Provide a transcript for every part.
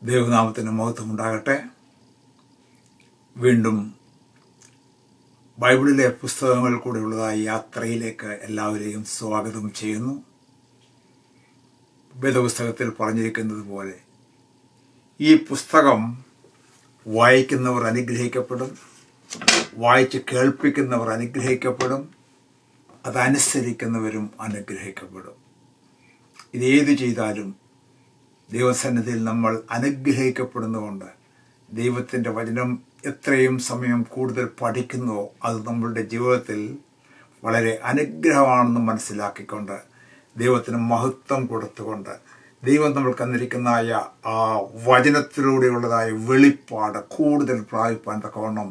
ദൈവനാമത്തിന് മഹത്വം ഉണ്ടാകട്ടെ. വീണ്ടും ബൈബിളിലെ പുസ്തകങ്ങൾ കൂടെയുള്ളതായ യാത്രയിലേക്ക് എല്ലാവരെയും സ്വാഗതം ചെയ്യുന്നു. വേദപുസ്തകത്തിൽ പറഞ്ഞിരിക്കുന്നത് പോലെ ഈ പുസ്തകം വായിക്കുന്നവർ അനുഗ്രഹിക്കപ്പെടും, വായിച്ച് കേൾപ്പിക്കുന്നവർ അനുഗ്രഹിക്കപ്പെടും, അതനുസരിക്കുന്നവരും അനുഗ്രഹിക്കപ്പെടും. ഇതേത് ചെയ്താലും ദൈവസന്നിധിയിൽ നമ്മൾ അനുഗ്രഹിക്കപ്പെടുന്നതുകൊണ്ട് ദൈവത്തിൻ്റെ വചനം എത്രയും സമയം കൂടുതൽ പഠിക്കുന്നുവോ അത് നമ്മളുടെ ജീവിതത്തിൽ വളരെ അനുഗ്രഹമാണെന്ന് മനസ്സിലാക്കിക്കൊണ്ട് ദൈവത്തിന് മഹത്വം കൊടുത്തുകൊണ്ട് ദൈവം നമ്മൾക്ക് തന്നിരിക്കുന്നതായ ആ വചനത്തിലൂടെയുള്ളതായ വെളിപ്പാട് കൂടുതൽ പ്രാപിപ്പാൻ തക്കവണ്ണം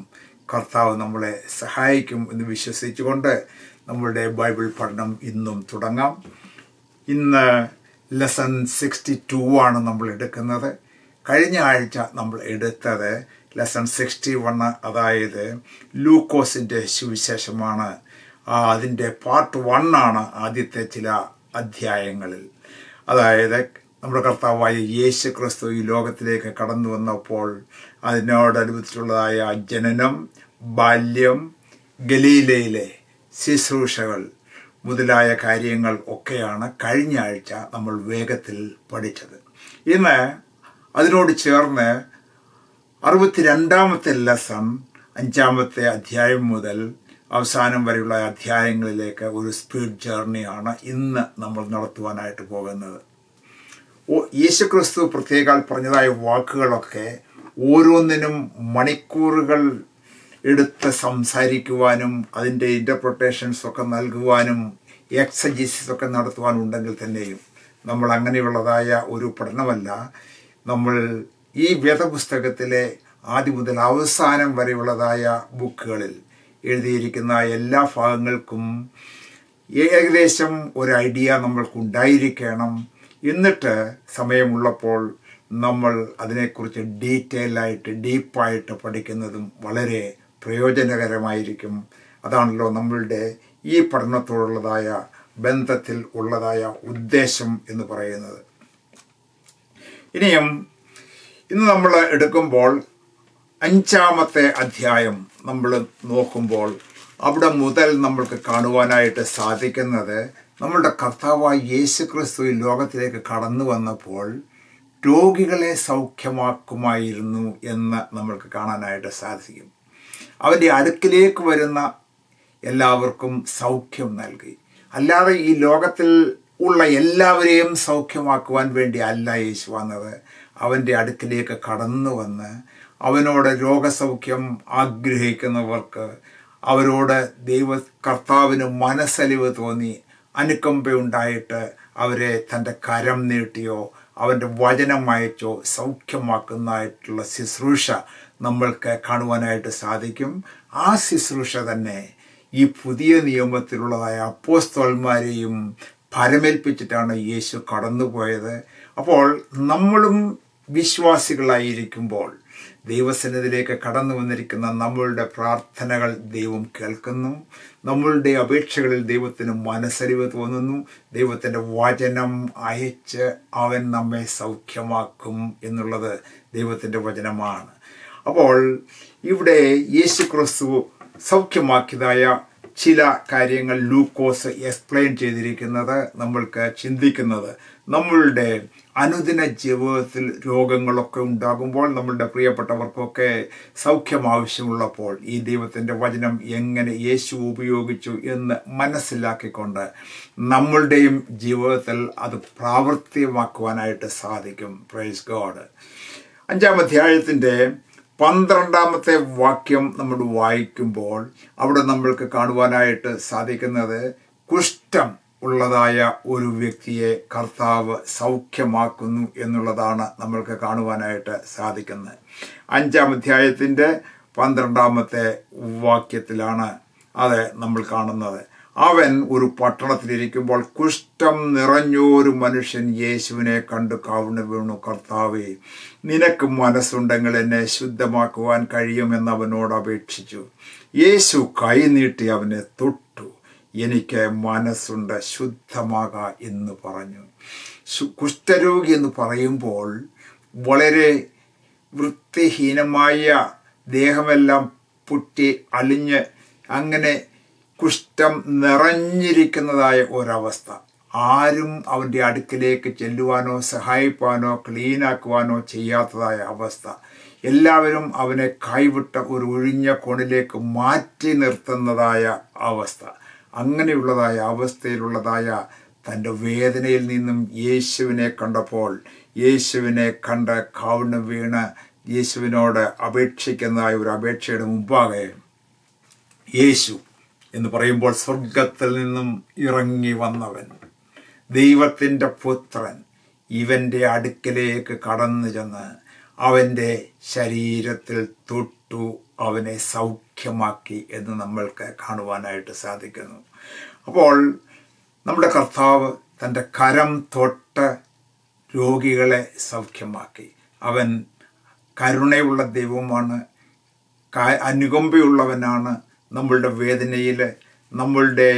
കർത്താവ് നമ്മളെ സഹായിക്കും എന്ന് വിശ്വസിച്ചുകൊണ്ട് നമ്മളുടെ ബൈബിൾ പഠനം ഇന്നും തുടങ്ങാം. ഇന്ന് ലെസൺ 62 ആണ് നമ്മൾ എടുക്കുന്നത്. കഴിഞ്ഞ ആഴ്ച നമ്മൾ എടുത്തത് ലെസൺ 61, അതായത് ലൂക്കോസിൻ്റെ സുവിശേഷമാണ്. അതിൻ്റെ പാർട്ട് 1 ആണ് ആദ്യത്തെ ചില അധ്യായങ്ങളിൽ. അതായത് നമ്മുടെ കർത്താവായ യേശു ക്രിസ്തു ഈ ലോകത്തിലേക്ക് കടന്നു വന്നപ്പോൾ അതിനോടനുബന്ധിച്ചുള്ളതായ ജനനം, ബാല്യം, ഗലീലയിലെ ശുശ്രൂഷകൾ മുതലായ കാര്യങ്ങൾ ഒക്കെയാണ് കഴിഞ്ഞ ആഴ്ച നമ്മൾ വേഗത്തിൽ പഠിച്ചത്. ഇന്ന് അതിനോട് ചേർന്ന് 62-ാമത്തെ ലെസൺ 5-ാമത്തെ അധ്യായം മുതൽ അവസാനം വരെയുള്ള അധ്യായങ്ങളിലേക്ക് ഒരു സ്പീഡ് ജേർണിയാണ് ഇന്ന് നമ്മൾ നടത്തുവാനായിട്ട് പോകുന്നത്. യേശുക്രിസ്തു പ്രത്യേകം പറഞ്ഞതായ വാക്കുകളൊക്കെ ഓരോന്നിനും മണിക്കൂറുകൾ എടുത്ത് സംസാരിക്കുവാനും അതിൻ്റെ ഇൻ്റർപ്രിട്ടേഷൻസൊക്കെ നൽകുവാനും എക്സജീസിസൊക്കെ നടത്തുവാനുണ്ടെങ്കിൽ തന്നെയും നമ്മൾ അങ്ങനെയുള്ളതായ ഒരു പഠനമല്ല. നമ്മൾ ഈ വേദപുസ്തകത്തിലെ ആദ്യം മുതൽ അവസാനം വരെയുള്ളതായ ബുക്കുകളിൽ എഴുതിയിരിക്കുന്ന എല്ലാ ഭാഗങ്ങൾക്കും ഏകദേശം ഒരു ഐഡിയ നമ്മൾക്കുണ്ടായിരിക്കണം. എന്നിട്ട് സമയമുള്ളപ്പോൾ നമ്മൾ അതിനെക്കുറിച്ച് ഡീറ്റെയിലായിട്ട് ഡീപ്പായിട്ട് പഠിക്കുന്നതും വളരെ പ്രയോജനകരമായിരിക്കും. അതാണല്ലോ നമ്മളുടെ ഈ പഠനത്തോടുള്ളതായ ബന്ധത്തിൽ ഉള്ളതായ ഉദ്ദേശം എന്ന് പറയുന്നത്. ഇനിയും ഇന്ന് നമ്മൾ എടുക്കുമ്പോൾ 5-ാമത്തെ അധ്യായം നമ്മൾ നോക്കുമ്പോൾ അവിടെ മുതൽ നമ്മൾക്ക് കാണുവാനായിട്ട് സാധിക്കുന്നത് നമ്മളുടെ കർത്താവായ യേശു ക്രിസ്തു ഈ ലോകത്തിലേക്ക് കടന്നു വന്നപ്പോൾ രോഗികളെ സൗഖ്യമാക്കുമായിരുന്നു എന്ന് നമ്മൾക്ക് കാണാനായിട്ട് സാധിക്കും. അവൻ്റെ അടുക്കിലേക്ക് വരുന്ന എല്ലാവർക്കും സൗഖ്യം നൽകി. അല്ലാതെ ഈ ലോകത്തിൽ ഉള്ള എല്ലാവരെയും സൗഖ്യമാക്കുവാൻ വേണ്ടി അല്ല യേശു വന്നത്. അവൻ്റെ അടുക്കിലേക്ക് കടന്നു വന്ന് അവനോട് രോഗസൗഖ്യം ആഗ്രഹിക്കുന്നവർക്ക് അവരോട് കർത്താവിന് മനസ്സലിവ് തോന്നി അനുകമ്പയുണ്ടായിട്ട് അവരെ തൻ്റെ കരം നീട്ടിയോ അവൻ്റെ വചനം അയച്ചോ സൗഖ്യമാക്കുന്നതായിട്ടുള്ള ശുശ്രൂഷ നമ്മൾക്ക് കാണുവാനായിട്ട് സാധിക്കും. ആ ശുശ്രൂഷ തന്നെ ഈ പുതിയ നിയമത്തിലുള്ളതായ അപ്പോസ്തലന്മാരെയും പരമേൽപ്പിച്ചിട്ടാണ് യേശു കടന്നുപോയത്. അപ്പോൾ നമ്മളും വിശ്വാസികളായിരിക്കുമ്പോൾ ദൈവസന്നിധിയിലേക്ക് കടന്നു വന്നിരിക്കുന്ന നമ്മളുടെ പ്രാർത്ഥനകൾ ദൈവം കേൾക്കുന്നു. നമ്മളുടെ അപേക്ഷകളിൽ ദൈവത്തിന് മനസ്സലിവ് തോന്നുന്നു. ദൈവത്തിൻ്റെ വചനം അയച്ച് അവൻ നമ്മെ സൗഖ്യമാക്കും എന്നുള്ളത് ദൈവത്തിൻ്റെ വചനമാണ്. അപ്പോൾ ഇവിടെ യേശു ക്രിസ്തു സൗഖ്യമാക്കിയതായ ചില കാര്യങ്ങൾ ലൂക്കോസ് എക്സ്പ്ലെയിൻ ചെയ്തിരിക്കുന്നത് നമ്മൾക്ക് ചിന്തിക്കുന്നത് നമ്മളുടെ അനുദിന ജീവിതത്തിൽ രോഗങ്ങളൊക്കെ ഉണ്ടാകുമ്പോൾ നമ്മളുടെ പ്രിയപ്പെട്ടവർക്കൊക്കെ സൗഖ്യം ആവശ്യമുള്ളപ്പോൾ ഈ ദൈവത്തിൻ്റെ വചനം എങ്ങനെ യേശു ഉപയോഗിച്ചു എന്ന് മനസ്സിലാക്കിക്കൊണ്ട് നമ്മളുടെയും ജീവിതത്തിൽ അത് പ്രാവർത്തികമാക്കുവാനായിട്ട് സാധിക്കും. Praise God. 5-ാം അധ്യായത്തിൻ്റെ 12-ാമത്തെ വാക്യം നമ്മൾ വായിക്കുമ്പോൾ അവിടെ നമ്മൾക്ക് കാണുവാനായിട്ട് സാധിക്കുന്നത് കുഷ്ഠം ഉള്ളതായ ഒരു വ്യക്തിയെ കർത്താവ് സൗഖ്യമാക്കുന്നു എന്നുള്ളതാണ് നമ്മൾക്ക് കാണുവാനായിട്ട് സാധിക്കുന്നത്. 5-ാം അധ്യായത്തിൻ്റെ 12-ാമത്തെ വാക്യത്തിലാണ് അത് നമ്മൾ കാണുന്നത്. അവൻ ഒരു പട്ടണത്തിലിരിക്കുമ്പോൾ കുഷ്ഠം നിറഞ്ഞൊരു മനുഷ്യൻ യേശുവിനെ കണ്ടു കവിണ്ണു വീണു, കർത്താവേ, നിനക്ക് മനസ്സുണ്ടെങ്കിൽ എന്നെ ശുദ്ധമാക്കുവാൻ കഴിയുമെന്ന് അവനോട് അപേക്ഷിച്ചു. യേശു കൈ നീട്ടി അവനെ തൊട്ടു. എനിക്ക് മനസ്സുണ്ട്, ശുദ്ധമാക എന്ന് പറഞ്ഞു. കുഷ്ഠരോഗി എന്ന് പറയുമ്പോൾ വളരെ വൃത്തിഹീനമായ ദേഹമെല്ലാം പൊട്ടി അലിഞ്ഞ് അങ്ങനെ കുഷ്ഠം നിറഞ്ഞിരിക്കുന്നതായ ഒരവസ്ഥ. ആരും അവൻ്റെ അടുക്കിലേക്ക് ചെല്ലുവാനോ സഹായിപ്പാനോ ക്ലീനാക്കുവാനോ ചെയ്യാത്തതായ അവസ്ഥ. എല്ലാവരും അവനെ കൈവിട്ട ഒരു ഒഴിഞ്ഞ കോണിലേക്ക് മാറ്റി നിർത്തുന്നതായ അവസ്ഥ. അങ്ങനെയുള്ളതായ അവസ്ഥയിലുള്ളതായ തൻ്റെ വേദനയിൽ നിന്നും യേശുവിനെ കണ്ടപ്പോൾ യേശുവിനെ കണ്ട് കവിണ് വീണ് യേശുവിനോട് അപേക്ഷിക്കുന്നതായ ഒരു അപേക്ഷയുടെ മുമ്പാകെ യേശു എന്ന് പറയുമ്പോൾ സ്വർഗത്തിൽ നിന്നും ഇറങ്ങി വന്നവൻ, ദൈവത്തിൻ്റെ പുത്രൻ, ഇവൻ്റെ അടുക്കലേക്ക് കടന്നു ചെന്ന് അവൻ്റെ ശരീരത്തിൽ തൊട്ടു അവനെ സൗഖ്യമാക്കി എന്ന് നമ്മൾക്ക് കാണുവാനായിട്ട് സാധിക്കുന്നു. അപ്പോൾ നമ്മുടെ കർത്താവ് തൻ്റെ കരം തൊട്ട് രോഗികളെ സൗഖ്യമാക്കി. അവൻ കരുണയുള്ള ദൈവമാണ്, അനുകമ്പയുള്ളവനാണ്. നമ്മളുടെ വേദനയിൽ, നമ്മളുടെ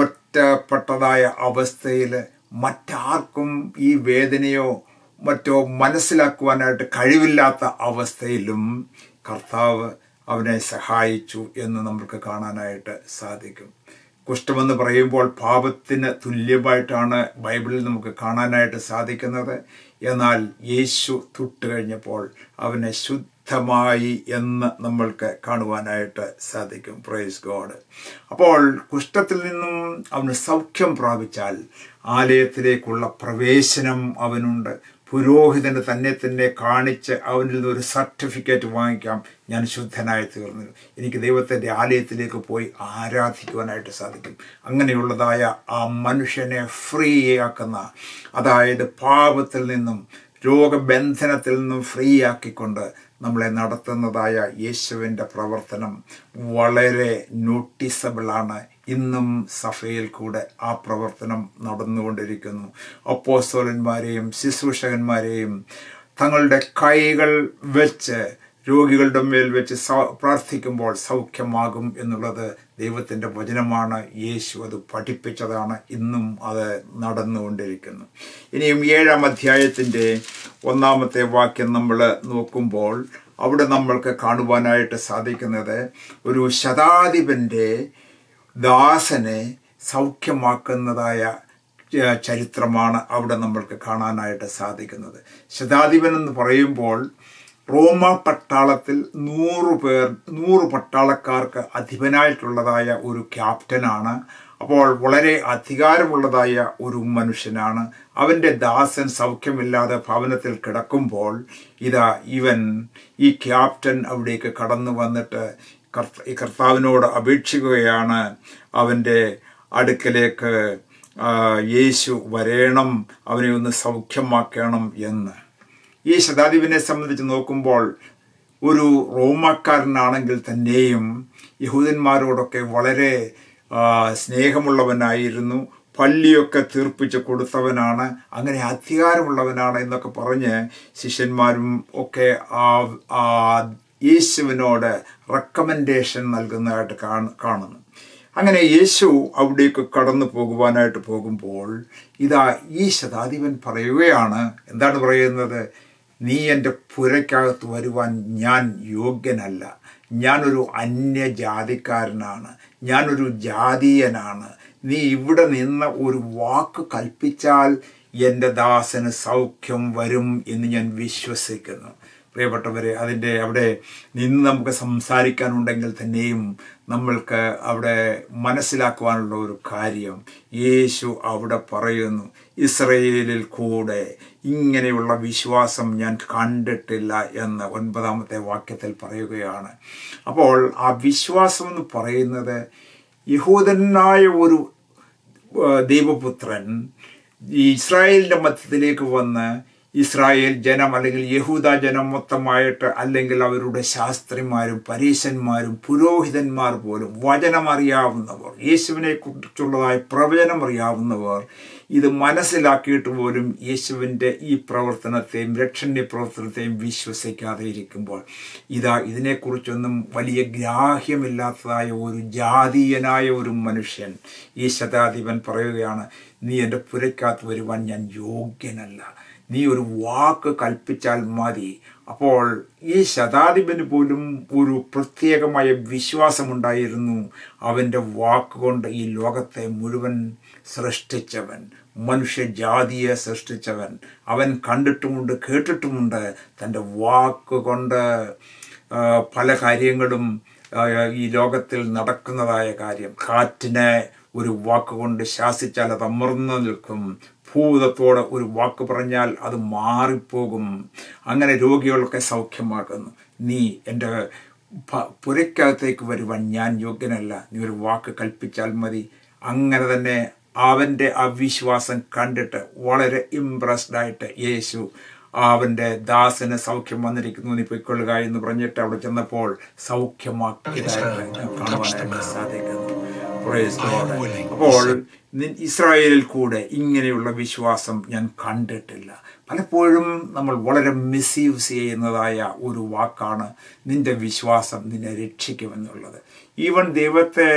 ഒറ്റപ്പെട്ടതായ അവസ്ഥയിൽ മറ്റാർക്കും ഈ വേദനയോ മറ്റോ മനസ്സിലാക്കുവാനായിട്ട് കഴിവില്ലാത്ത അവസ്ഥയിലും കർത്താവ് അവനെ സഹായിച്ചു എന്ന് നമുക്ക് കാണാനായിട്ട് സാധിക്കും. കുഷ്ഠമെന്ന് പറയുമ്പോൾ പാപത്തിന് തുല്യമായിട്ടാണ് ബൈബിളിൽ നമുക്ക് കാണാനായിട്ട് സാധിക്കുന്നത്. എന്നാൽ യേശു തൊട്ട് കഴിഞ്ഞപ്പോൾ അവനെ ശുദ്ധമായി എന്ന് നമ്മൾക്ക് കാണുവാനായിട്ട് സാധിക്കും. Praise God. അപ്പോൾ കുഷ്ഠത്തിൽ നിന്നും അവന് സൗഖ്യം പ്രാപിച്ചാൽ ആലയത്തിലേക്കുള്ള പ്രവേശനം അവനുണ്ട്. പുരോഹിതന് തന്നെ കാണിച്ച് അവനിൽ നിന്നൊരു സർട്ടിഫിക്കറ്റ് വാങ്ങിക്കാം, ഞാൻ ശുദ്ധനായി തീർന്നു, എനിക്ക് ദൈവത്തിൻ്റെ ആലയത്തിലേക്ക് പോയി ആരാധിക്കുവാനായിട്ട് സാധിക്കും. അങ്ങനെയുള്ളതായ ആ മനുഷ്യനെ ഫ്രീ ആക്കുന്ന, അതായത് പാപത്തിൽ നിന്നും രോഗബന്ധനത്തിൽ നിന്നും ഫ്രീ ആക്കിക്കൊണ്ട് നമ്മളെ നടത്തുന്നതായ യേശുവിൻ്റെ പ്രവർത്തനം വളരെ നോട്ടീസബിളാണ്. ഇന്നും സഭയിൽ കൂടെ ആ പ്രവർത്തനം നടന്നുകൊണ്ടിരിക്കുന്നു. അപ്പോസ്തലന്മാരെയും ശുശ്രൂഷകന്മാരെയും തങ്ങളുടെ കൈകൾ വെച്ച് രോഗികളുടെ മേൽ വെച്ച് പ്രാർത്ഥിക്കുമ്പോൾ സൗഖ്യമാകും എന്നുള്ളത് ദൈവത്തിൻ്റെ വചനമാണ്. യേശു അത് പഠിപ്പിച്ചതാണ്. ഇന്നും അത് നടന്നുകൊണ്ടിരിക്കുന്നു. ഇനിയും 7-ാം അധ്യായത്തിൻ്റെ 1-ാമത്തെ വാക്യം നമ്മൾ നോക്കുമ്പോൾ അവിടെ നമ്മൾക്ക് കാണുവാനായിട്ട് സാധിക്കുന്നത് ഒരു ശതാധിപൻ്റെ ദാസനെ സൗഖ്യമാക്കുന്നതായ ചരിത്രമാണ് അവിടെ നമ്മൾക്ക് കാണാനായിട്ട് സാധിക്കുന്നത്. ശതാധിപൻ എന്ന് പറയുമ്പോൾ റോമ പട്ടാളത്തിൽ 100 പട്ടാളക്കാർക്ക് അധിപനായിട്ടുള്ളതായ ഒരു ക്യാപ്റ്റനാണ്. അപ്പോൾ വളരെ അധികാരമുള്ളതായ ഒരു മനുഷ്യനാണ്. അവൻ്റെ ദാസൻ സൗഖ്യമില്ലാതെ ഭവനത്തിൽ കിടക്കുമ്പോൾ ഈ ക്യാപ്റ്റൻ അവിടേക്ക് കടന്നു വന്നിട്ട് കർത്താവിനോട് അപേക്ഷിക്കുകയാണ്, അവൻ്റെ അടുക്കലേക്ക് യേശു വരേണം, അവനെ ഒന്ന് സൗഖ്യമാക്കണം എന്ന്. ഈ ശതാധിപനെ സംബന്ധിച്ച് നോക്കുമ്പോൾ ഒരു റോമാക്കാരനാണെങ്കിൽ തന്നെയും യഹൂദന്മാരോടൊക്കെ വളരെ സ്നേഹമുള്ളവനായിരുന്നു. പള്ളിയൊക്കെ തീർപ്പിച്ച് കൊടുത്തവനാണ്, അങ്ങനെ അധികാരമുള്ളവനാണ് എന്നൊക്കെ പറഞ്ഞ് ശിഷ്യന്മാരും ഒക്കെ യേശുവിനോട് റെക്കമെൻഡേഷൻ നൽകുന്നതായിട്ട് കാണുന്നു. അങ്ങനെ യേശു അവിടേക്ക് കടന്നു പോകുവാനായിട്ട് പോകുമ്പോൾ ഈ ശതാധിപൻ പറയുകയാണ്, എന്താണ് പറയുന്നത്? നീ എൻ്റെ പുരയ്ക്കകത്ത് വരുവാൻ ഞാൻ യോഗ്യനല്ല, ഞാനൊരു അന്യജാതിക്കാരനാണ്, ഞാനൊരു ജാതീയനാണ്. നീ ഇവിടെ നിന്ന് ഒരു വാക്ക് കൽപ്പിച്ചാൽ എൻ്റെ ദാസന് സൗഖ്യം വരും എന്ന് ഞാൻ വിശ്വസിക്കുന്നു. പ്രിയപ്പെട്ടവരെ, അവിടെ നിന്ന് നമുക്ക് സംസാരിക്കാനുണ്ടെങ്കിൽ തന്നെയും നമ്മൾക്ക് അവിടെ മനസ്സിലാക്കുവാനുള്ള ഒരു കാര്യം, യേശു അവിടെ പറയുന്നു, ഇസ്രയേലിൽ കൂടെ ഇങ്ങനെയുള്ള വിശ്വാസം ഞാൻ കണ്ടിട്ടില്ല എന്ന് 9-ാമത്തെ വാക്യത്തിൽ പറയുകയാണ്. അപ്പോൾ ആ വിശ്വാസം എന്ന് പറയുന്നത് യഹൂദനായ ഒരു ദൈവപുത്രൻ ഇസ്രായേലിൻ്റെ മധ്യത്തിലേക്ക് വന്ന് ഇസ്രായേൽ ജനം അല്ലെങ്കിൽ യഹൂദ ജനം മൊത്തമായിട്ട്, അല്ലെങ്കിൽ അവരുടെ ശാസ്ത്രിമാരും പരീശന്മാരും പുരോഹിതന്മാർ പോലും, വചനമറിയാവുന്നവർ, യേശുവിനെ കുറിച്ചുള്ളതായ പ്രവചനം അറിയാവുന്നവർ ഇത് മനസ്സിലാക്കിയിട്ട് പോലും യേശുവിൻ്റെ ഈ പ്രവർത്തനത്തെയും രക്ഷണ്യ പ്രവർത്തനത്തെയും വിശ്വസിക്കാതെ ഇരിക്കുമ്പോൾ ഇതിനെക്കുറിച്ചൊന്നും വലിയ ഗ്രാഹ്യമില്ലാത്തതായ ഒരു ജാതീയനായ ഒരു മനുഷ്യൻ, ഈ ശതാധിപൻ പറയുകയാണ്, നീ എൻ്റെ പുരയ്ക്കകത്ത് വരുവാൻ ഞാൻ യോഗ്യനല്ല, നീ ഒരു വാക്ക് കൽപ്പിച്ചാൽ മതി. അപ്പോൾ ഈ ശതാധിപന് പോലും ഒരു പ്രത്യേകമായ വിശ്വാസമുണ്ടായിരുന്നു. അവൻ്റെ വാക്കുകൊണ്ട് ഈ ലോകത്തെ മുഴുവൻ സൃഷ്ടിച്ചവൻ, മനുഷ്യജാതിയെ സൃഷ്ടിച്ചവൻ, അവൻ കണ്ടിട്ടുമുണ്ട് കേട്ടിട്ടുമുണ്ട്. തൻ്റെ വാക്കുകൊണ്ട് പല കാര്യങ്ങളും ഈ ലോകത്തിൽ നടക്കുന്നതായ കാര്യം. കാറ്റിനെ ഒരു വാക്കുകൊണ്ട് ശാസിച്ചാൽ അത് അമർന്നു നിൽക്കും. ഭൂതത്തോട് ഒരു വാക്ക് പറഞ്ഞാൽ അത് മാറിപ്പോകും. അങ്ങനെ രോഗികളൊക്കെ സൗഖ്യമാക്കുന്നു. നീ എൻ്റെ പുരയ്ക്കകത്തേക്ക് വരുവാൻ ഞാൻ യോഗ്യനല്ല, നീ ഒരു വാക്ക് കൽപ്പിച്ചാൽ മതി. അങ്ങനെ തന്നെ അവൻ്റെ അവിശ്വാസം കണ്ടിട്ട് വളരെ ഇംപ്രസ്ഡായിട്ട് യേശു അവൻ്റെ ദാസന് സൗഖ്യം വന്നിരിക്കുന്നു, നീ പൊയ്ക്കൊള്ളുക എന്ന് പറഞ്ഞിട്ട് അവിടെ ചെന്നപ്പോൾ സൗഖ്യമാക്കിയതായിട്ട് കാണുവാനായിട്ട് സാധിക്കുന്നു. അപ്പോൾ ഇസ്രായേലിൽ കൂടെ ഇങ്ങനെയുള്ള വിശ്വാസം ഞാൻ കണ്ടിട്ടില്ല. പലപ്പോഴും നമ്മൾ വളരെ മിസ്യൂസ് ചെയ്യുന്നതായ ഒരു വാക്കാണ് നിന്റെ വിശ്വാസം നിന്നെ രക്ഷിക്കുമെന്നുള്ളത്. ഈവൻ ദൈവത്തെ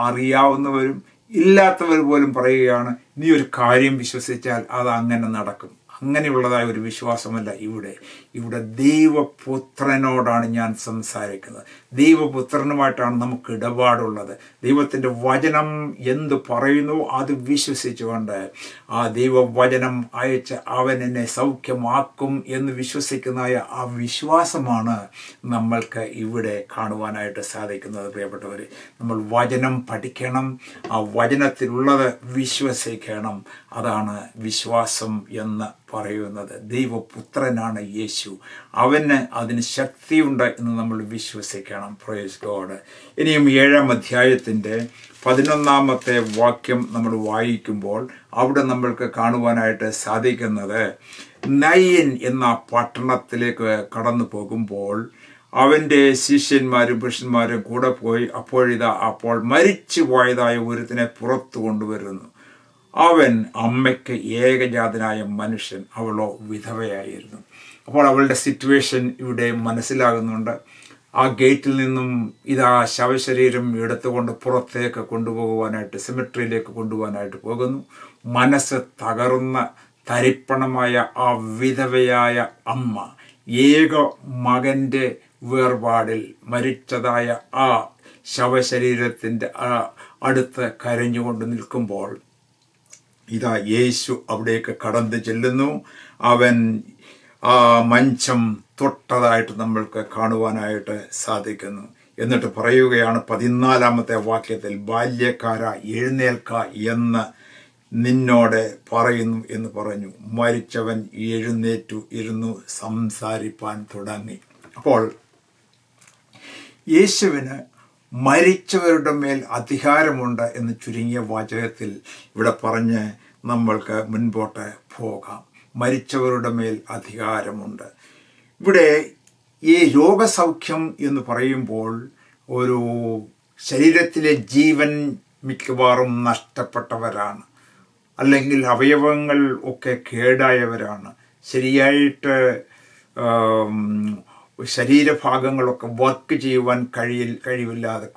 അറിയാവുന്നവരും ഇല്ലാത്തവർ പോലും പറയുകയാണ്, നീ ഒരു കാര്യം വിശ്വസിച്ചാൽ അത് അങ്ങനെ നടക്കും. അങ്ങനെയുള്ളതായ ഒരു വിശ്വാസമല്ല ഇവിടെ ദൈവപുത്രനോടാണ് ഞാൻ സംസാരിക്കുന്നത്. ദൈവപുത്രനുമായിട്ടാണ് നമുക്ക് ഇടപാടുള്ളത്. ദൈവത്തിൻ്റെ വചനം എന്ത് പറയുന്നു അത് വിശ്വസിച്ചുകൊണ്ട് ആ ദൈവവചനം അയച്ച് അവൻ എന്നെ സൗഖ്യമാക്കും എന്ന് വിശ്വസിക്കുന്നതായ ആ വിശ്വാസമാണ് നമ്മൾക്ക് ഇവിടെ കാണുവാനായിട്ട് സാധിക്കുന്നത്. പ്രിയപ്പെട്ടവർ, നമ്മൾ വചനം പഠിക്കണം, ആ വചനത്തിലുള്ളത് വിശ്വസിക്കണം. അതാണ് വിശ്വാസം എന്ന് പറയുന്നത്. ദൈവപുത്രനാണ് യേശു, അവന് അതിന് ശക്തിയുണ്ട് എന്ന് നമ്മൾ വിശ്വസിക്കണം. Praise God. ഇനിയും 7-ാം അധ്യായത്തിൻ്റെ 11-ാമത്തെ വാക്യം നമ്മൾ വായിക്കുമ്പോൾ അവിടെ നമ്മൾക്ക് കാണുവാനായിട്ട് സാധിക്കുന്നത്, നയൻ എന്ന പട്ടണത്തിലേക്ക് കടന്നു പോകുമ്പോൾ അവൻ്റെ ശിഷ്യന്മാരും പുരുഷന്മാരും കൂടെ പോയി അപ്പോൾ മരിച്ചു പോയതായ ഒരുത്തിനെ പുറത്തു കൊണ്ടുവരുന്നു. അവൻ അമ്മയ്ക്ക് ഏകജാതനായ മനുഷ്യൻ, അവളോ വിധവയായിരുന്നു. അപ്പോൾ അവളുടെ സിറ്റുവേഷൻ ഇവിടെ മനസ്സിലാകുന്നുണ്ട്. ആ ഗേറ്റിൽ നിന്നും ഇതാ ശവശരീരം എടുത്തുകൊണ്ട് പുറത്തേക്ക് കൊണ്ടുപോകുവാനായിട്ട്, സെമിട്രിയിലേക്ക് കൊണ്ടുപോകാനായിട്ട് പോകുന്നു. മനസ്സ് തകർന്ന തരിപ്പണമായ ആ വിധവയായ അമ്മ ഏക മകൻ്റെ വേർപാടിൽ മരിച്ചതായ ആ ശവശരീരത്തിൻ്റെ അടുത്ത് കരഞ്ഞുകൊണ്ട് നിൽക്കുമ്പോൾ ഇതാ യേശു അവിടേക്ക് കടന്നു ചെല്ലുന്നു. അവൻ ആ മഞ്ചം തൊട്ടതായിട്ട് നമ്മൾക്ക് കാണുവാനായിട്ട് സാധിക്കുന്നു. എന്നിട്ട് പറയുകയാണ് 14-ാമത്തെ വാക്യത്തിൽ, ബാല്യക്കാര എഴുന്നേൽക്ക എന്ന് നിന്നോട് പറയുന്നു എന്ന് പറഞ്ഞു. മരിച്ചവൻ എഴുന്നേറ്റു ഇരുന്നു സംസാരിപ്പാൻ തുടങ്ങി. അപ്പോൾ യേശുവിന് മരിച്ചവരുടെ മേൽ അധികാരമുണ്ട് എന്ന് ചുരുങ്ങിയ വാചകത്തിൽ ഇവിടെ പറഞ്ഞ് നമ്മൾക്ക് മുൻപോട്ട് പോകാം. മരിച്ചവരുടെ മേൽ അധികാരമുണ്ട്. ഇവിടെ ഈ രോഗസൗഖ്യം എന്ന് പറയുമ്പോൾ ഒരു ശരീരത്തിലെ ജീവൻ മിക്കവാറും നഷ്ടപ്പെട്ടവരാണ്, അല്ലെങ്കിൽ അവയവങ്ങൾ ഒക്കെ കേടായവരാണ്, ശരിയായിട്ട് ശരീരഭാഗങ്ങളൊക്കെ വർക്ക് ചെയ്യുവാൻ കഴിവില്ലാതെ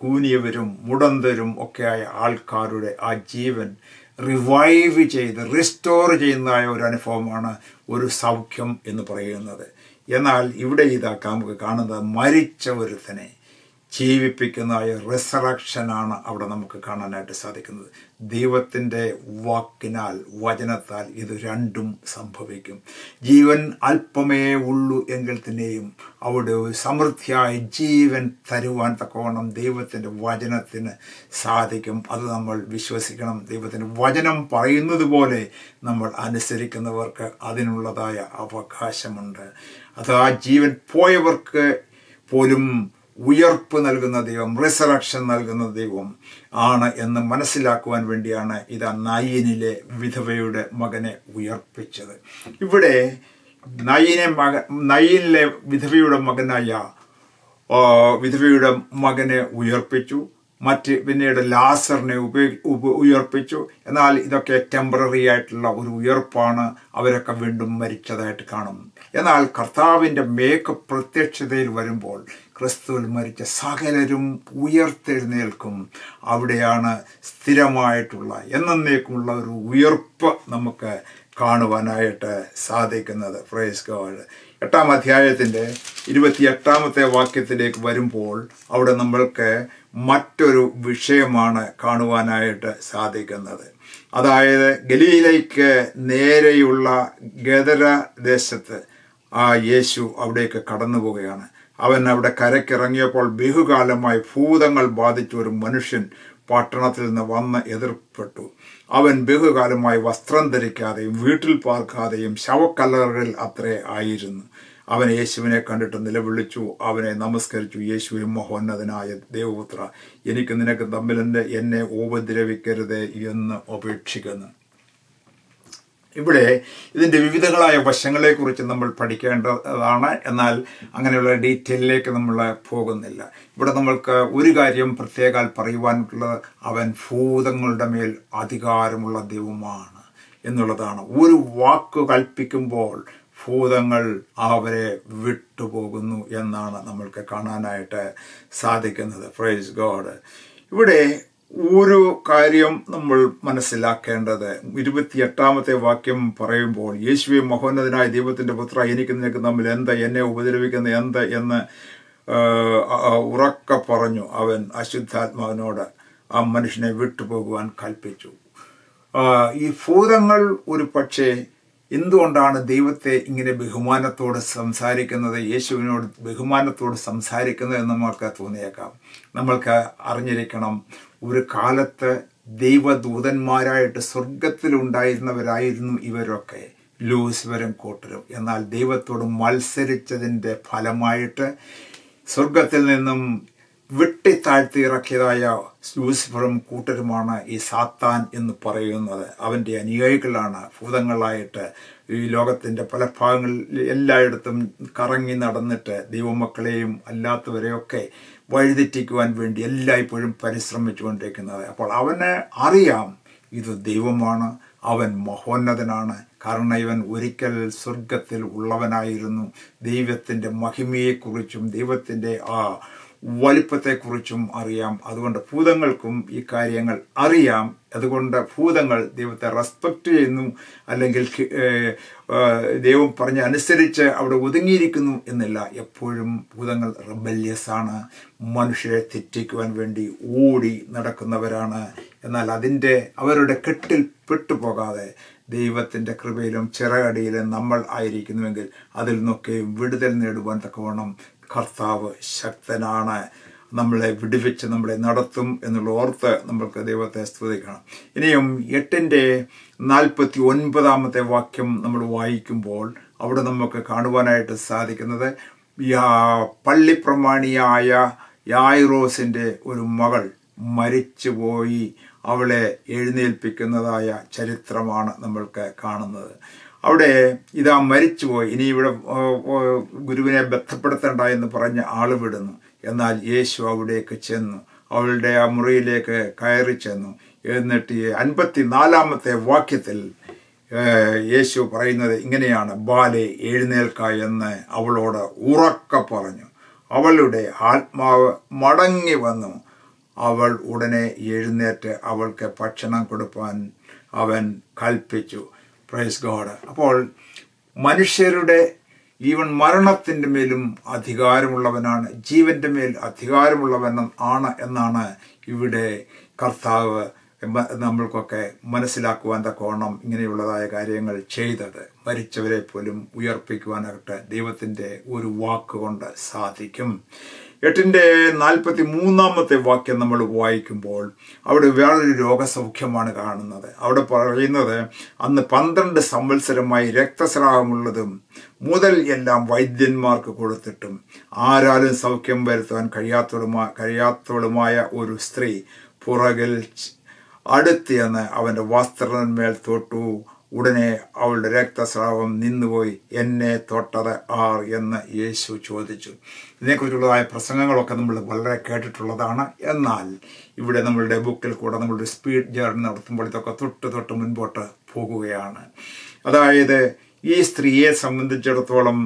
കൂനിയവരും മുടന്തരും ഒക്കെയായ ആൾക്കാരുടെ ആ ജീവൻ റിവൈവ് ചെയ്ത് റിസ്റ്റോർ ചെയ്യുന്നതായ ഒരു അനുഭവമാണ് ഒരു സൗഖ്യം എന്ന് പറയുന്നത്. എന്നാൽ ഇവിടെ നമുക്ക് കാണുന്നത് മരിച്ച ഒരുത്തനെ ജീവിപ്പിക്കുന്നതായ റിസറക്ഷനാണ് അവിടെ നമുക്ക് കാണാനായിട്ട് സാധിക്കുന്നത്. ദൈവത്തിൻ്റെ വാക്കിനാൽ, വചനത്താൽ ഇത് രണ്ടും സംഭവിക്കും. ജീവൻ അല്പമേ ഉള്ളൂ എങ്കിൽ തന്നെയും അവിടെ സമൃദ്ധിയായ ജീവൻ തരുവാൻ തക്കവണ്ണം ദൈവത്തിൻ്റെ വചനത്തിന് സാധിക്കും. അത് നമ്മൾ വിശ്വസിക്കണം. ദൈവത്തിൻ്റെ വചനം പറയുന്നത് പോലെ നമ്മൾ അനുസരിക്കുന്നവർക്ക് അതിനുള്ളതായ അവകാശമുണ്ട്. അത് ആ ജീവൻ പോയവർക്ക് പോലും ഉയർപ്പ് നൽകുന്ന ദൈവം, റിസറക്ഷൻ നൽകുന്ന ദൈവം ആണ് എന്ന് മനസ്സിലാക്കുവാൻ വേണ്ടിയാണ് ഇതാ നയീനിലെ വിധവയുടെ മകനെ ഉയർപ്പിച്ചത്. ഇവിടെ നയീനിലെ വിധവയുടെ മകനെ ഉയർപ്പിച്ചു. പിന്നീട് ലാസറിനെ ഉയർപ്പിച്ചു. എന്നാൽ ഇതൊക്കെ ടെമ്പററി ആയിട്ടുള്ള ഒരു ഉയർപ്പാണ്. അവരൊക്കെ വീണ്ടും മരിച്ചതായിട്ട് കാണും. എന്നാൽ കർത്താവിൻ്റെ പ്രത്യക്ഷതയിൽ വരുമ്പോൾ ക്രിസ്തുവിൽ മരിച്ച സകലരും ഉയർത്തെഴുന്നേൽക്കും. അവിടെയാണ് സ്ഥിരമായിട്ടുള്ള എന്നേക്കുമുള്ള ഒരു ഉയർപ്പ് നമുക്ക് കാണുവാനായിട്ട് സാധിക്കുന്നത്. Praise God. 8-ാം അധ്യായത്തിൻ്റെ 28-ാമത്തെ വാക്യത്തിലേക്ക് വരുമ്പോൾ അവിടെ നമ്മൾക്ക് മറ്റൊരു വിഷയമാണ് കാണുവാനായിട്ട് സാധിക്കുന്നത്. അതായത് ഗലീലയ്ക്ക് നേരെയുള്ള ഗദര ദേശത്ത് യേശു അവിടേക്ക് കടന്നു പോവുകയാണ്. അവൻ അവിടെ കരക്കിറങ്ങിയപ്പോൾ ബഹുകാലമായി ഭൂതങ്ങൾ ബാധിച്ച ഒരു മനുഷ്യൻ പട്ടണത്തിൽ നിന്ന് വന്ന് എതിർപ്പെട്ടു. അവൻ ബഹുകാലമായി വസ്ത്രം ധരിക്കാതെയും വീട്ടിൽ പാർക്കാതെയും ശവക്കല്ലറകളിൽ അത്രേ ആയിരുന്നു. അവൻ യേശുവിനെ കണ്ടിട്ട് നിലവിളിച്ചു, അവനെ നമസ്കരിച്ചു. യേശുവേ, മഹോന്നതനായ ദേവപുത്ര, എനിക്ക് നിനക്ക് തമ്മിൽ എന്നെ ഉപദ്രവിക്കരുത് എന്ന് അപേക്ഷിക്കുന്നു. ഇവിടെ ഇതിൻ്റെ വിവിധങ്ങളായ വശങ്ങളെക്കുറിച്ച് നമ്മൾ പഠിക്കേണ്ടതാണ്. എന്നാൽ അങ്ങനെയുള്ള ഡീറ്റെയിലേക്ക് നമ്മൾ പോകുന്നില്ല. ഇവിടെ നമ്മൾക്ക് ഒരു കാര്യം പ്രത്യേകം പറയുവാനുള്ളത്, അവൻ ഭൂതങ്ങളുടെ മേൽ അധികാരമുള്ള ദൈവമാണ് എന്നുള്ളതാണ്. ഒരു വാക്ക് കൽപ്പിക്കുമ്പോൾ ഭൂതങ്ങൾ അവരെ വിട്ടുപോകുന്നു എന്നാണ് നമ്മൾക്ക് കാണാനായിട്ട് സാധിക്കുന്നത്. Praise God. ഇവിടെ ഒരു കാര്യം നമ്മൾ മനസ്സിലാക്കേണ്ടത്, 28-ാമത്തെ വാക്യം പറയുമ്പോൾ, യേശുവേ, മഹോന്നതനായ ദൈവത്തിൻ്റെ പുത്ര, എനിക്ക് നിനക്ക് തമ്മിൽ എന്ത്, എന്നെ ഉപദ്രവിക്കുന്ന എന്ത് എന്ന് ഉറക്കെ പറഞ്ഞു. അവൻ അശുദ്ധാത്മാവിനോട് ആ മനുഷ്യനെ വിട്ടുപോകുവാൻ കൽപ്പിച്ചു. ഈ ഭൂതങ്ങൾ ഒരു പക്ഷേ എന്തുകൊണ്ടാണ് ദൈവത്തെ ഇങ്ങനെ ബഹുമാനത്തോട് സംസാരിക്കുന്നത്, യേശുവിനോട് ബഹുമാനത്തോട് സംസാരിക്കുന്നത് എന്ന് നമുക്ക് തോന്നിയേക്കാം. നമ്മൾക്ക് അറിഞ്ഞിരിക്കണം, ഒരു കാലത്ത് ദൈവദൂതന്മാരായിട്ട് സ്വർഗത്തിലുണ്ടായിരുന്നവരായിരുന്നു ഇവരൊക്കെ, ലൂസിഫറും കൂട്ടരും. എന്നാൽ ദൈവത്തോട് മത്സരിച്ചതിൻ്റെ ഫലമായിട്ട് സ്വർഗത്തിൽ നിന്നും വെട്ടിത്താഴ്ത്തി ഇറക്കിയതായ ലൂസിഫറും കൂട്ടരുമാണ് ഈ സാത്താൻ എന്ന് പറയുന്നത്. അവൻ്റെ അനുയായികളാണ് ഭൂതങ്ങളായിട്ട് ഈ ലോകത്തിൻ്റെ പല ഭാഗങ്ങളിൽ എല്ലായിടത്തും കറങ്ങി നടന്നിട്ട് ദൈവമക്കളെയും അല്ലാത്തവരെയൊക്കെ വഴിതെറ്റിക്കുവാൻ വേണ്ടി എല്ലായ്പ്പോഴും പരിശ്രമിച്ചുകൊണ്ടിരിക്കുന്നത്. അപ്പോൾ അവന് അറിയാം ഇത് ദൈവമാണ്, അവൻ മഹോന്നതനാണ്. കാരണം ഇവൻ ഒരിക്കൽ സ്വർഗത്തിൽ ഉള്ളവനായിരുന്നു. ദൈവത്തിൻ്റെ മഹിമയെക്കുറിച്ചും ദൈവത്തിൻ്റെ വലിപ്പത്തെക്കുറിച്ചും അറിയാം. അതുകൊണ്ട് ഭൂതങ്ങൾക്കും ഈ കാര്യങ്ങൾ അറിയാം. അതുകൊണ്ട് ഭൂതങ്ങൾ ദൈവത്തെ റെസ്പെക്റ്റ് ചെയ്യുന്നു, അല്ലെങ്കിൽ ദൈവം പറഞ്ഞ് അനുസരിച്ച് അവിടെ ഒതുങ്ങിയിരിക്കുന്നു എന്നില്ല. എപ്പോഴും ഭൂതങ്ങൾ റെബല്യസ് ആണ്, മനുഷ്യരെ തെറ്റിക്കുവാൻ വേണ്ടി ഓടി നടക്കുന്നവരാണ്. എന്നാൽ അവരുടെ കെട്ടിൽ പെട്ടുപോകാതെ ദൈവത്തിൻ്റെ കൃപയിലും ചിറകടിയിലും നമ്മൾ ആയിരിക്കുന്നുവെങ്കിൽ അതിൽ നിന്നൊക്കെ വിടുതൽ നേടുവാൻ തക്കവണ്ണം കർത്താവ് ശക്തനാണ്. നമ്മളെ വിടുവിച്ച് നമ്മളെ നടത്തും എന്നുള്ള ഓർത്ത് നമ്മൾക്ക് ദൈവത്തെ സ്തുതിക്കണം. ഇനിയും 8-ന്റെ-49 വാക്യം നമ്മൾ വായിക്കുമ്പോൾ അവിടെ നമുക്ക് കാണുവാനായിട്ട് സാധിക്കുന്നത്, പള്ളിപ്രമാണിയായ യായിറോസിൻ്റെ ഒരു മകൾ മരിച്ചുപോയി അവളെ എഴുന്നേൽപ്പിക്കുന്നതായ ചരിത്രമാണ് നമ്മൾക്ക് കാണുന്നത്. അവിടെ ഇതാ മരിച്ചുപോയി, ഇനി ഇവിടെ ഗുരുവിനെ ബന്ധപ്പെടുത്തേണ്ട എന്ന് പറഞ്ഞ് ആൾ വിടുന്നു. എന്നാൽ യേശു അവിടേക്ക് ചെന്നു, അവളുടെ ആ മുറിയിലേക്ക് കയറി ചെന്നു. എന്നിട്ട് 54-ാമത്തെ വാക്യത്തിൽ യേശു പറയുന്നത് ഇങ്ങനെയാണ്, ബാലെ എഴുന്നേൽക്ക എന്ന് അവളോട് ഉറക്കെ പറഞ്ഞു. അവളുടെ ആത്മാവ് മടങ്ങി വന്നു. അവൾ ഉടനെ എഴുന്നേറ്റ് അവൾക്ക് ഭക്ഷണം കൊടുപ്പാൻ അവൻ കൽപ്പിച്ചു. Praise God. അപ്പോൾ മനുഷ്യരുടെ ഈവൻ മരണത്തിൻ്റെ മേലും അധികാരമുള്ളവനാണ്, ജീവൻ്റെ മേൽ അധികാരമുള്ളവൻ ആണ് എന്നാണ് ഇവിടെ കർത്താവ് നമ്മൾക്കൊക്കെ മനസ്സിലാക്കുവാൻ തക്കോണം ഇങ്ങനെയുള്ളതായ കാര്യങ്ങൾ ചെയ്തത്. മരിച്ചവരെ പോലും ഉയർപ്പിക്കുവാനായിട്ട് ദൈവത്തിൻ്റെ ഒരു വാക്കുകൊണ്ട് സാധിക്കും. 8-ന്റെ-43 വാക്യം നമ്മൾ വായിക്കുമ്പോൾ അവിടെ വേറൊരു രോഗസൗഖ്യമാണ് കാണുന്നത്. അവിടെ പറയുന്നത്, അന്ന് 12 സംവത്സരമായി രക്തസ്രാവമുള്ളതും മുതൽ എല്ലാം വൈദ്യന്മാർക്ക് കൊടുത്തിട്ടും ആരാലും സൗഖ്യം വരുത്തുവാൻ കഴിയാത്തവളുമായ ഒരു സ്ത്രീ പുറകിൽ അടുത്തിയെന്ന് അവൻ്റെ വസ്ത്രത്തിന്മേൽ തൊട്ടു. ഉടനെ അവളുടെ രക്തസ്രാവം നിന്നുപോയി. എന്നെ തൊട്ടത് ആർ എന്ന് യേശു ചോദിച്ചു. ഇതിനെക്കുറിച്ചുള്ളതായ പ്രസംഗങ്ങളൊക്കെ നമ്മൾ വളരെ കേട്ടിട്ടുള്ളതാണ്. എന്നാൽ ഇവിടെ നമ്മളുടെ ബുക്കിൽ കൂടെ നമ്മളുടെ സ്പീഡ് ജേർണി നടത്തുമ്പോൾ ഇതൊക്കെ തൊട്ട് മുൻപോട്ട് പോകുകയാണ്. അതായത് ഈ സ്ത്രീയെ സംബന്ധിച്ചിടത്തോളം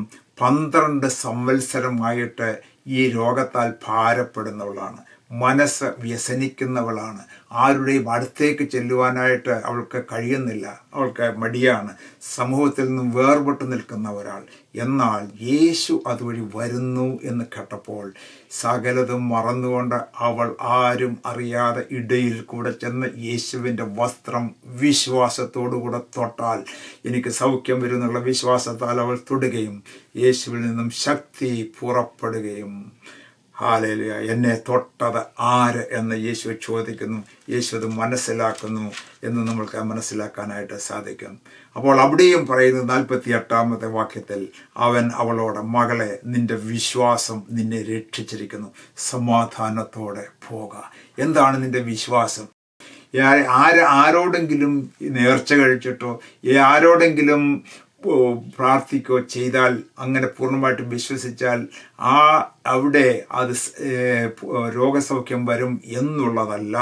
12 സംവത്സരമായിട്ട് ഈ രോഗത്താൽ ഭാരപ്പെടുന്നവളാണ്. മനസ്സ് വ്യസനിക്കുന്നവളാണ്. ആരുടെയും അടുത്തേക്ക് ചെല്ലുവാനായിട്ട് അവൾക്ക് കഴിയുന്നില്ല. അവൾക്ക് മടിയാണ്. സമൂഹത്തിൽ നിന്നും വേർപെട്ട് നിൽക്കുന്ന ഒരാൾ. എന്നാൽ യേശു അതുവഴി വരുന്നു എന്ന് കേട്ടപ്പോൾ സകലതും മറന്നുകൊണ്ട് അവൾ ആരും അറിയാതെ ഇടയിൽ കൂടെ ചെന്ന് യേശുവിൻ്റെ വസ്ത്രം വിശ്വാസത്തോടുകൂടെ തൊട്ടാൽ എനിക്ക് സൗഖ്യം വരുന്നുള്ള വിശ്വാസത്താൽ അവൾ തൊടുകയും യേശുവിൽ നിന്നും ശക്തി പുറപ്പെടുകയും. ഹല്ലേലൂയ. എന്നെ തൊട്ടത് ആര് എന്ന് യേശു ചോദിക്കുന്നു. യേശു അത് മനസ്സിലാക്കുന്നു എന്ന് നമ്മൾക്ക് മനസ്സിലാക്കാനായിട്ട് സാധിക്കും. അപ്പോൾ അവിടെയും പറയുന്നത് 48-ാമത്തെ വാക്യത്തിൽ അവൻ അവളോട്, മകളെ, നിന്റെ വിശ്വാസം നിന്നെ രക്ഷിച്ചിരിക്കുന്നു, സമാധാനത്തോടെ പോക. എന്താണ് നിന്റെ വിശ്വാസം? ആരോടെങ്കിലും നേർച്ച കഴിച്ചിട്ടോ ആരോടെങ്കിലും പ്രാർത്ഥിക്കുകയോ ചെയ്താൽ, അങ്ങനെ പൂർണ്ണമായിട്ടും വിശ്വസിച്ചാൽ അവിടെ അത് രോഗസൗഖ്യം വരും എന്നുള്ളതല്ല.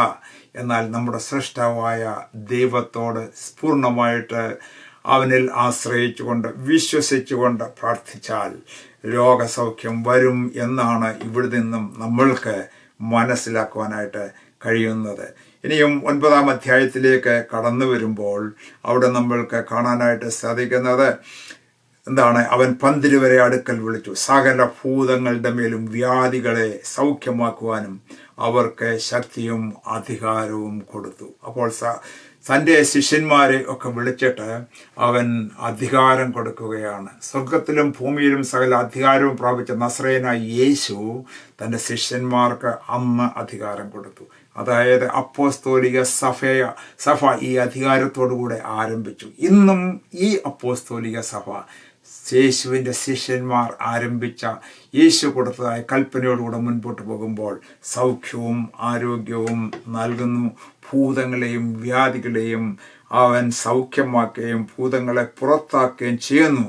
എന്നാൽ നമ്മുടെ സൃഷ്ടാവായ ദൈവത്തോട് പൂർണ്ണമായിട്ട് അവനിൽ ആശ്രയിച്ചുകൊണ്ട് വിശ്വസിച്ചുകൊണ്ട് പ്രാർത്ഥിച്ചാൽ രോഗസൗഖ്യം വരും എന്നാണ് ഇവിടെ നിന്നും നമ്മൾക്ക് മനസ്സിലാക്കുവാനായിട്ട് കഴിയുന്നത്. ഇനിയും 9-ാം അധ്യായത്തിലേക്ക് കടന്നു വരുമ്പോൾ അവിടെ നമ്മൾക്ക് കാണാനായിട്ട് സാധിക്കുന്നത് എന്താണ്? അവൻ 12 വരെ അടുക്കൽ വിളിച്ചു, സകല ഭൂതങ്ങളുടെ മേലും വ്യാധികളെ സൗഖ്യമാക്കുവാനും അവർക്ക് ശക്തിയും അധികാരവും കൊടുത്തു. അപ്പോൾ തൻ്റെ ശിഷ്യന്മാരെ ഒക്കെ വിളിച്ചിട്ട് അവൻ അധികാരം കൊടുക്കുകയാണ്. സ്വർഗത്തിലും ഭൂമിയിലും സകല അധികാരവും പ്രാപിച്ച നസ്രയനായ യേശു തൻ്റെ ശിഷ്യന്മാർക്ക് അന്ന് അധികാരം കൊടുത്തു. അതായത് അപ്പോസ്തോലിക സഭ ഈ അധികാരത്തോടുകൂടെ ആരംഭിച്ചു. ഇന്നും ഈ അപ്പോസ്തോലിക സഭ യേശുവിൻ്റെ ശിഷ്യന്മാർ ആരംഭിച്ച, യേശു കൊടുത്തതായ കൽപ്പനയോടുകൂടെ മുൻപോട്ട് പോകുമ്പോൾ സൗഖ്യവും ആരോഗ്യവും നൽകുന്നു. ഭൂതങ്ങളെയും വ്യാധികളെയും അവൻ സൗഖ്യമാക്കുകയും ഭൂതങ്ങളെ പുറത്താക്കുകയും ചെയ്യുന്നു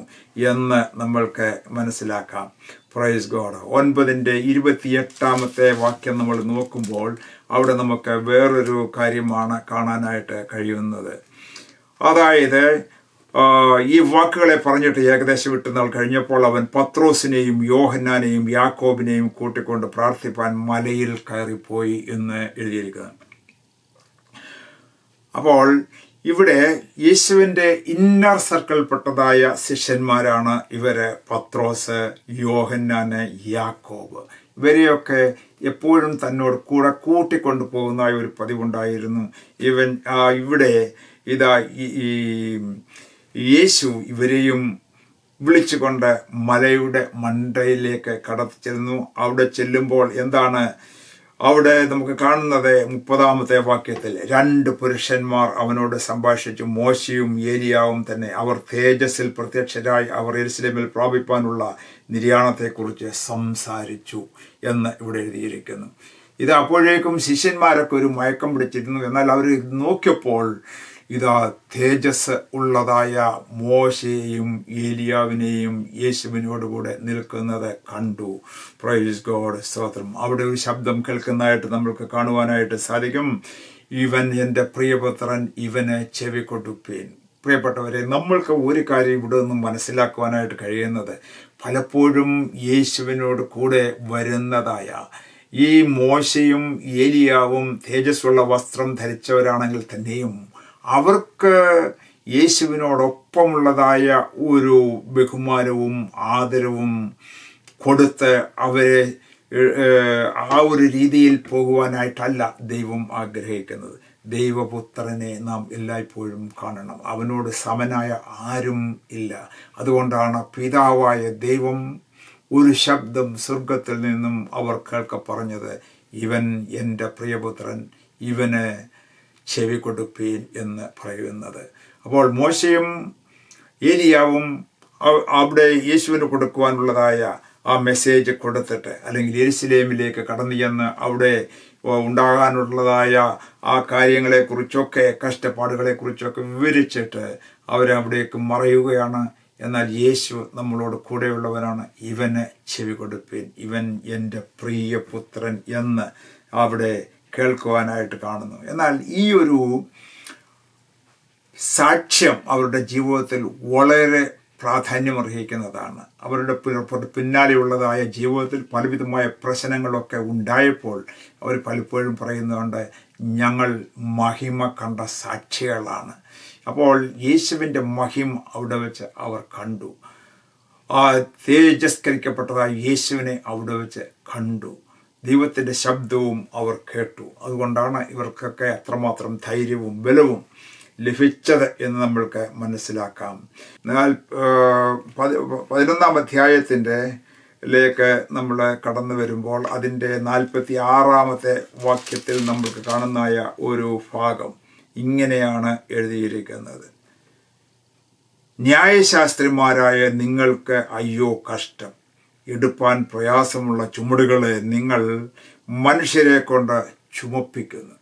എന്ന് നമ്മൾക്ക് മനസ്സിലാക്കാം. Praise God. 9-ന്റെ 28-ാമത്തെ വാക്യം നമ്മൾ നോക്കുമ്പോൾ അവിടെ നമുക്ക് വേറൊരു കാര്യമാണ് കാണാനായിട്ട് കഴിയുന്നത്. അതായത് ഈ വാക്കുകളെ പറഞ്ഞിട്ട് ഏകദേശം 8 നാൾ കഴിഞ്ഞപ്പോൾ അവൻ പത്രോസിനെയും യോഹന്നാനെയും യാക്കോബിനെയും കൂട്ടിക്കൊണ്ട് പ്രാർത്ഥിപ്പാൻ മലയിൽ കയറിപ്പോയി എന്ന് എഴുതിയിരിക്കുന്നു. അപ്പോൾ ഇവിടെ യേശുവിൻ്റെ ഇന്നർ സർക്കിൾപ്പെട്ടതായ ശിഷ്യന്മാരാണ് ഇവര്. പത്രോസ്, യോഹന്നാന്, യാക്കോബ്. ഇവരെയൊക്കെ എപ്പോഴും തന്നോട് കൂടെ കൂട്ടിക്കൊണ്ടു പോകുന്നതായ ഒരു പതിവുണ്ടായിരുന്നു. ഇവിടെ ഈ യേശു ഇവരെയും വിളിച്ചുകൊണ്ട് മലയുടെ മണ്ടയിലേക്ക് കടത്തി ചെല്ലുന്നു. അവിടെ ചെല്ലുമ്പോൾ എന്താണ് അവിടെ നമുക്ക് കാണുന്നത്? 30-ാമത്തെ വാക്യത്തിൽ 2 പുരുഷന്മാർ അവനോട് സംഭാഷിച്ചു, മോശയും ഏലിയാവും തന്നെ. അവർ തേജസ്സിൽ പ്രത്യക്ഷരായി അവർ യെരുശലേമിൽ പ്രാപിപ്പാനുള്ള നിര്യാണത്തെക്കുറിച്ച് സംസാരിച്ചു എന്ന് ഇവിടെ എഴുതിയിരിക്കുന്നു. ഇത് അപ്പോഴേക്കും ശിഷ്യന്മാരൊക്കെ ഒരു മയക്കം പിടിച്ചിരുന്നു. എന്നാൽ അവർ നോക്കിയപ്പോൾ ഇതാ തേജസ് ഉള്ളതായ മോശയെയും ഏലിയാവിനെയും യേശുവിനോടുകൂടെ നിൽക്കുന്നത് കണ്ടു. പ്രൈസ് ഗോഡ്, സ്തോത്രം. അവിടെ ഒരു ശബ്ദം കേൾക്കുന്നതായിട്ട് നമ്മൾക്ക് കാണുവാനായിട്ട് സാധിക്കും. ഇവൻ എൻ്റെ പ്രിയപുത്രൻ, ഇവന് ചെവി കൊടുപ്പീൻ. പ്രിയപ്പെട്ടവരെ, നമ്മൾക്ക് ഒരു കാര്യം ഇവിടെ നിന്നും മനസ്സിലാക്കുവാനായിട്ട് കഴിയുന്നത്, പലപ്പോഴും യേശുവിനോട് കൂടെ വരുന്നതായ ഈ മോശയും ഏലിയാവും തേജസ്സുള്ള വസ്ത്രം ധരിച്ചവരാണെങ്കിൽ തന്നെയും അവർക്ക് യേശുവിനോടൊപ്പമുള്ളതായ ഒരു ബഹുമാനവും ആദരവും കൊടുത്ത് അവരെ ആ ഒരു രീതിയിൽ പോകുവാനായിട്ടല്ല ദൈവം ആഗ്രഹിക്കുന്നത്. ദൈവപുത്രനെ നാം എല്ലായ്പ്പോഴും കാണണം. അവനോട് സമനായ ആരും ഇല്ല. അതുകൊണ്ടാണ് പിതാവായ ദൈവം ഒരു ശബ്ദം സ്വർഗത്തിൽ നിന്നും അവർ കേൾക്ക പറഞ്ഞത്, ഇവൻ എൻ്റെ പ്രിയപുത്രൻ, ഇവന് ചെവി കൊടുപ്പീൻ എന്ന് പറയുന്നത്. അപ്പോൾ മോശയും ഏലിയാവും അവിടെ യേശുവിന് കൊടുക്കുവാനുള്ളതായ ആ മെസ്സേജ് കൊടുത്തിട്ട്, അല്ലെങ്കിൽ യെരുശലേമിലേക്ക് കടന്നു ചെന്ന് അവിടെ ഉണ്ടാകാനുള്ളതായ ആ കാര്യങ്ങളെക്കുറിച്ചൊക്കെ, കഷ്ടപ്പാടുകളെക്കുറിച്ചൊക്കെ വിവരിച്ചിട്ട് അവരവിടേക്ക് മറയുകയാണ്. എന്നാൽ യേശു നമ്മളോട് കൂടെയുള്ളവനാണ്. ഇവന് ചെവി കൊടുപ്പീൻ, ഇവൻ എൻ്റെ പ്രിയപുത്രൻ എന്ന് അവിടെ കേൾക്കുവാനായിട്ട് കാണുന്നു. എന്നാൽ ഈ ഒരു സാക്ഷ്യം അവരുടെ ജീവിതത്തിൽ വളരെ പ്രാധാന്യമർഹിക്കുന്നതാണ്. അവരുടെ പിന്നാലെയുള്ളതായ ജീവിതത്തിൽ പലവിധമായ പ്രശ്നങ്ങളൊക്കെ ഉണ്ടായപ്പോൾ അവർ പലപ്പോഴും പറയുന്നുണ്ട്, ഞങ്ങൾ മഹിമ കണ്ട സാക്ഷികളാണ്. അപ്പോൾ യേശുവിൻ്റെ മഹിമ അവിടെ വെച്ച് അവർ കണ്ടു. ആ തേജസ്കരിക്കപ്പെട്ടതായ യേശുവിനെ അവിടെ വെച്ച് കണ്ടു. ദൈവത്തിൻ്റെ ശബ്ദവും അവർ കേട്ടു. അതുകൊണ്ടാണ് ഇവർക്കൊക്കെ അത്രമാത്രം ധൈര്യവും ബലവും ലഭിച്ചത് എന്ന് നമ്മൾക്ക് മനസ്സിലാക്കാം. എന്നാൽ 11-ാം അധ്യായത്തിൻ്റെ ലേക്ക് നമ്മൾ കടന്നു വരുമ്പോൾ അതിൻ്റെ 46-ാമത്തെ വാക്യത്തിൽ നമ്മൾക്ക് കാണുന്നതായ ഒരു ഭാഗം ഇങ്ങനെയാണ് എഴുതിയിരിക്കുന്നത്: ന്യായശാസ്ത്രിമാരായ നിങ്ങൾക്ക് അയ്യോ കഷ്ടം, എടുപ്പാൻ പ്രയാസമുള്ള ചുമടുകളെ നിങ്ങൾ മനുഷ്യരെ കൊണ്ട് ചുമപ്പിക്കുന്നു.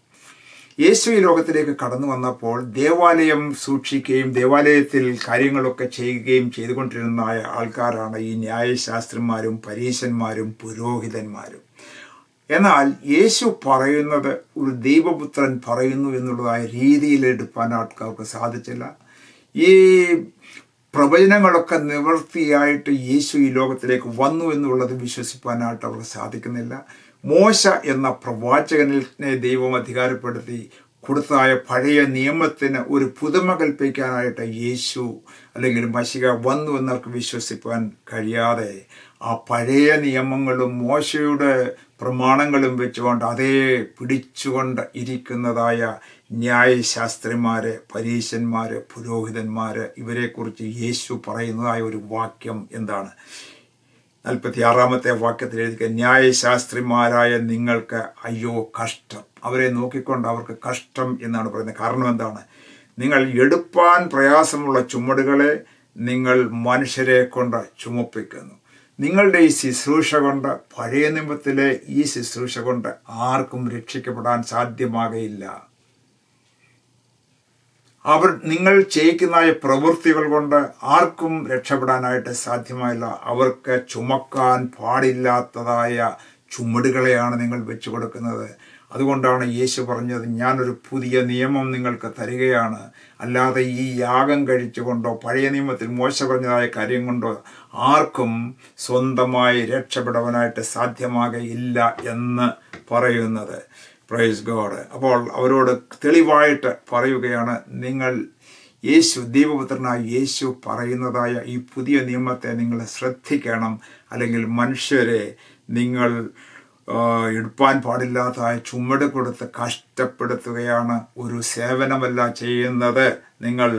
യേശു ഈ ലോകത്തിലേക്ക് കടന്നു വന്നപ്പോൾ ദേവാലയം സൂക്ഷിക്കുകയും ദേവാലയത്തിൽ കാര്യങ്ങളൊക്കെ ചെയ്യുകയും ചെയ്തുകൊണ്ടിരുന്ന ആൾക്കാരാണ് ഈ ന്യായശാസ്ത്രിമാരും പരീശന്മാരും പുരോഹിതന്മാരും. എന്നാൽ യേശു പറയുന്നത് ഒരു ദൈവപുത്രൻ പറയുന്നു എന്നുള്ളതായ രീതിയിൽ എടുപ്പാൻ ആൾക്കാർക്ക് സാധിച്ചില്ല. ഈ പ്രവചനങ്ങളൊക്കെ നിവൃത്തിയായിട്ട് യേശു ഈ ലോകത്തിലേക്ക് വന്നു എന്നുള്ളത് വിശ്വസിപ്പാനായിട്ട് അവർക്ക് സാധിക്കുന്നില്ല. മോശ എന്ന പ്രവാചകനെ ദൈവം അധികാരപ്പെടുത്തി കൊടുത്തതായ പഴയ നിയമത്തിന് ഒരു പുതുമ കൽപ്പിക്കാനായിട്ട് യേശു അല്ലെങ്കിൽ മശിഹ വന്നു എന്നവർക്ക് വിശ്വസിപ്പാൻ കഴിയാതെ ആ പഴയ നിയമങ്ങളും മോശയുടെ പ്രമാണങ്ങളും വെച്ചുകൊണ്ട് അതേ പിടിച്ചുകൊണ്ട് ഇരിക്കുന്നതായ ന്യായശാസ്ത്രിമാര്, പരീശന്മാര്, പുരോഹിതന്മാര്, ഇവരെക്കുറിച്ച് യേശു പറയുന്നതായ ഒരു വാക്യം എന്താണ്? 46-ാമത്തെ വാക്യത്തിൽ എഴുതിയ ന്യായശാസ്ത്രിമാരായ നിങ്ങൾക്ക് അയ്യോ കഷ്ടം. അവരെ നോക്കിക്കൊണ്ട് അവർക്ക് കഷ്ടം എന്നാണ് പറയുന്നത്. കാരണം എന്താണ്? നിങ്ങൾ എടുപ്പാൻ പ്രയാസമുള്ള ചുമടുകളെ നിങ്ങൾ മനുഷ്യരെ കൊണ്ട് ചുമപ്പിക്കുന്നു. നിങ്ങളുടെ ഈ ശുശ്രൂഷ കൊണ്ട്, പഴയ നിയമത്തിലെ ഈ ശുശ്രൂഷ കൊണ്ട് ആർക്കും രക്ഷിക്കപ്പെടാൻ സാധ്യമാകയില്ല. നിങ്ങൾ ചെയ്യിക്കുന്നതായ പ്രവൃത്തികൾ കൊണ്ട് ആർക്കും രക്ഷപ്പെടാനായിട്ട് സാധ്യമായില്ല. അവർക്ക് ചുമക്കാൻ പാടില്ലാത്തതായ ചുമടുകളെയാണ് നിങ്ങൾ വെച്ചു കൊടുക്കുന്നത്. അതുകൊണ്ടാണ് യേശു പറഞ്ഞത്, ഞാനൊരു പുതിയ നിയമം നിങ്ങൾക്ക് തരികയാണ്, അല്ലാതെ ഈ യാഗം കഴിച്ചുകൊണ്ടോ പഴയ നിയമത്തിൽ മോശ പറഞ്ഞതായ കാര്യം കൊണ്ടോ ആർക്കും സ്വന്തമായി രക്ഷപ്പെടാനായിട്ട് സാധ്യമാകയില്ല എന്ന് പറയുന്നത്. Praise God. അപ്പോൾ അവരോട് തെളിവായിട്ട് പറയുകയാണ്, നിങ്ങൾ യേശു ദൈവപുത്രനായ യേശു പറയുന്നതായ ഈ പുതിയ നിയമത്തെ നിങ്ങൾ ശ്രദ്ധിക്കണം, അല്ലെങ്കിൽ മനുഷ്യരെ നിങ്ങൾ എടുപ്പാൻ പാടില്ലാത്തതായ ചുമട് കൊടുത്ത് കഷ്ടപ്പെടുത്തുകയാണ്, ഒരു സേവനമല്ല ചെയ്യുന്നത്, നിങ്ങൾ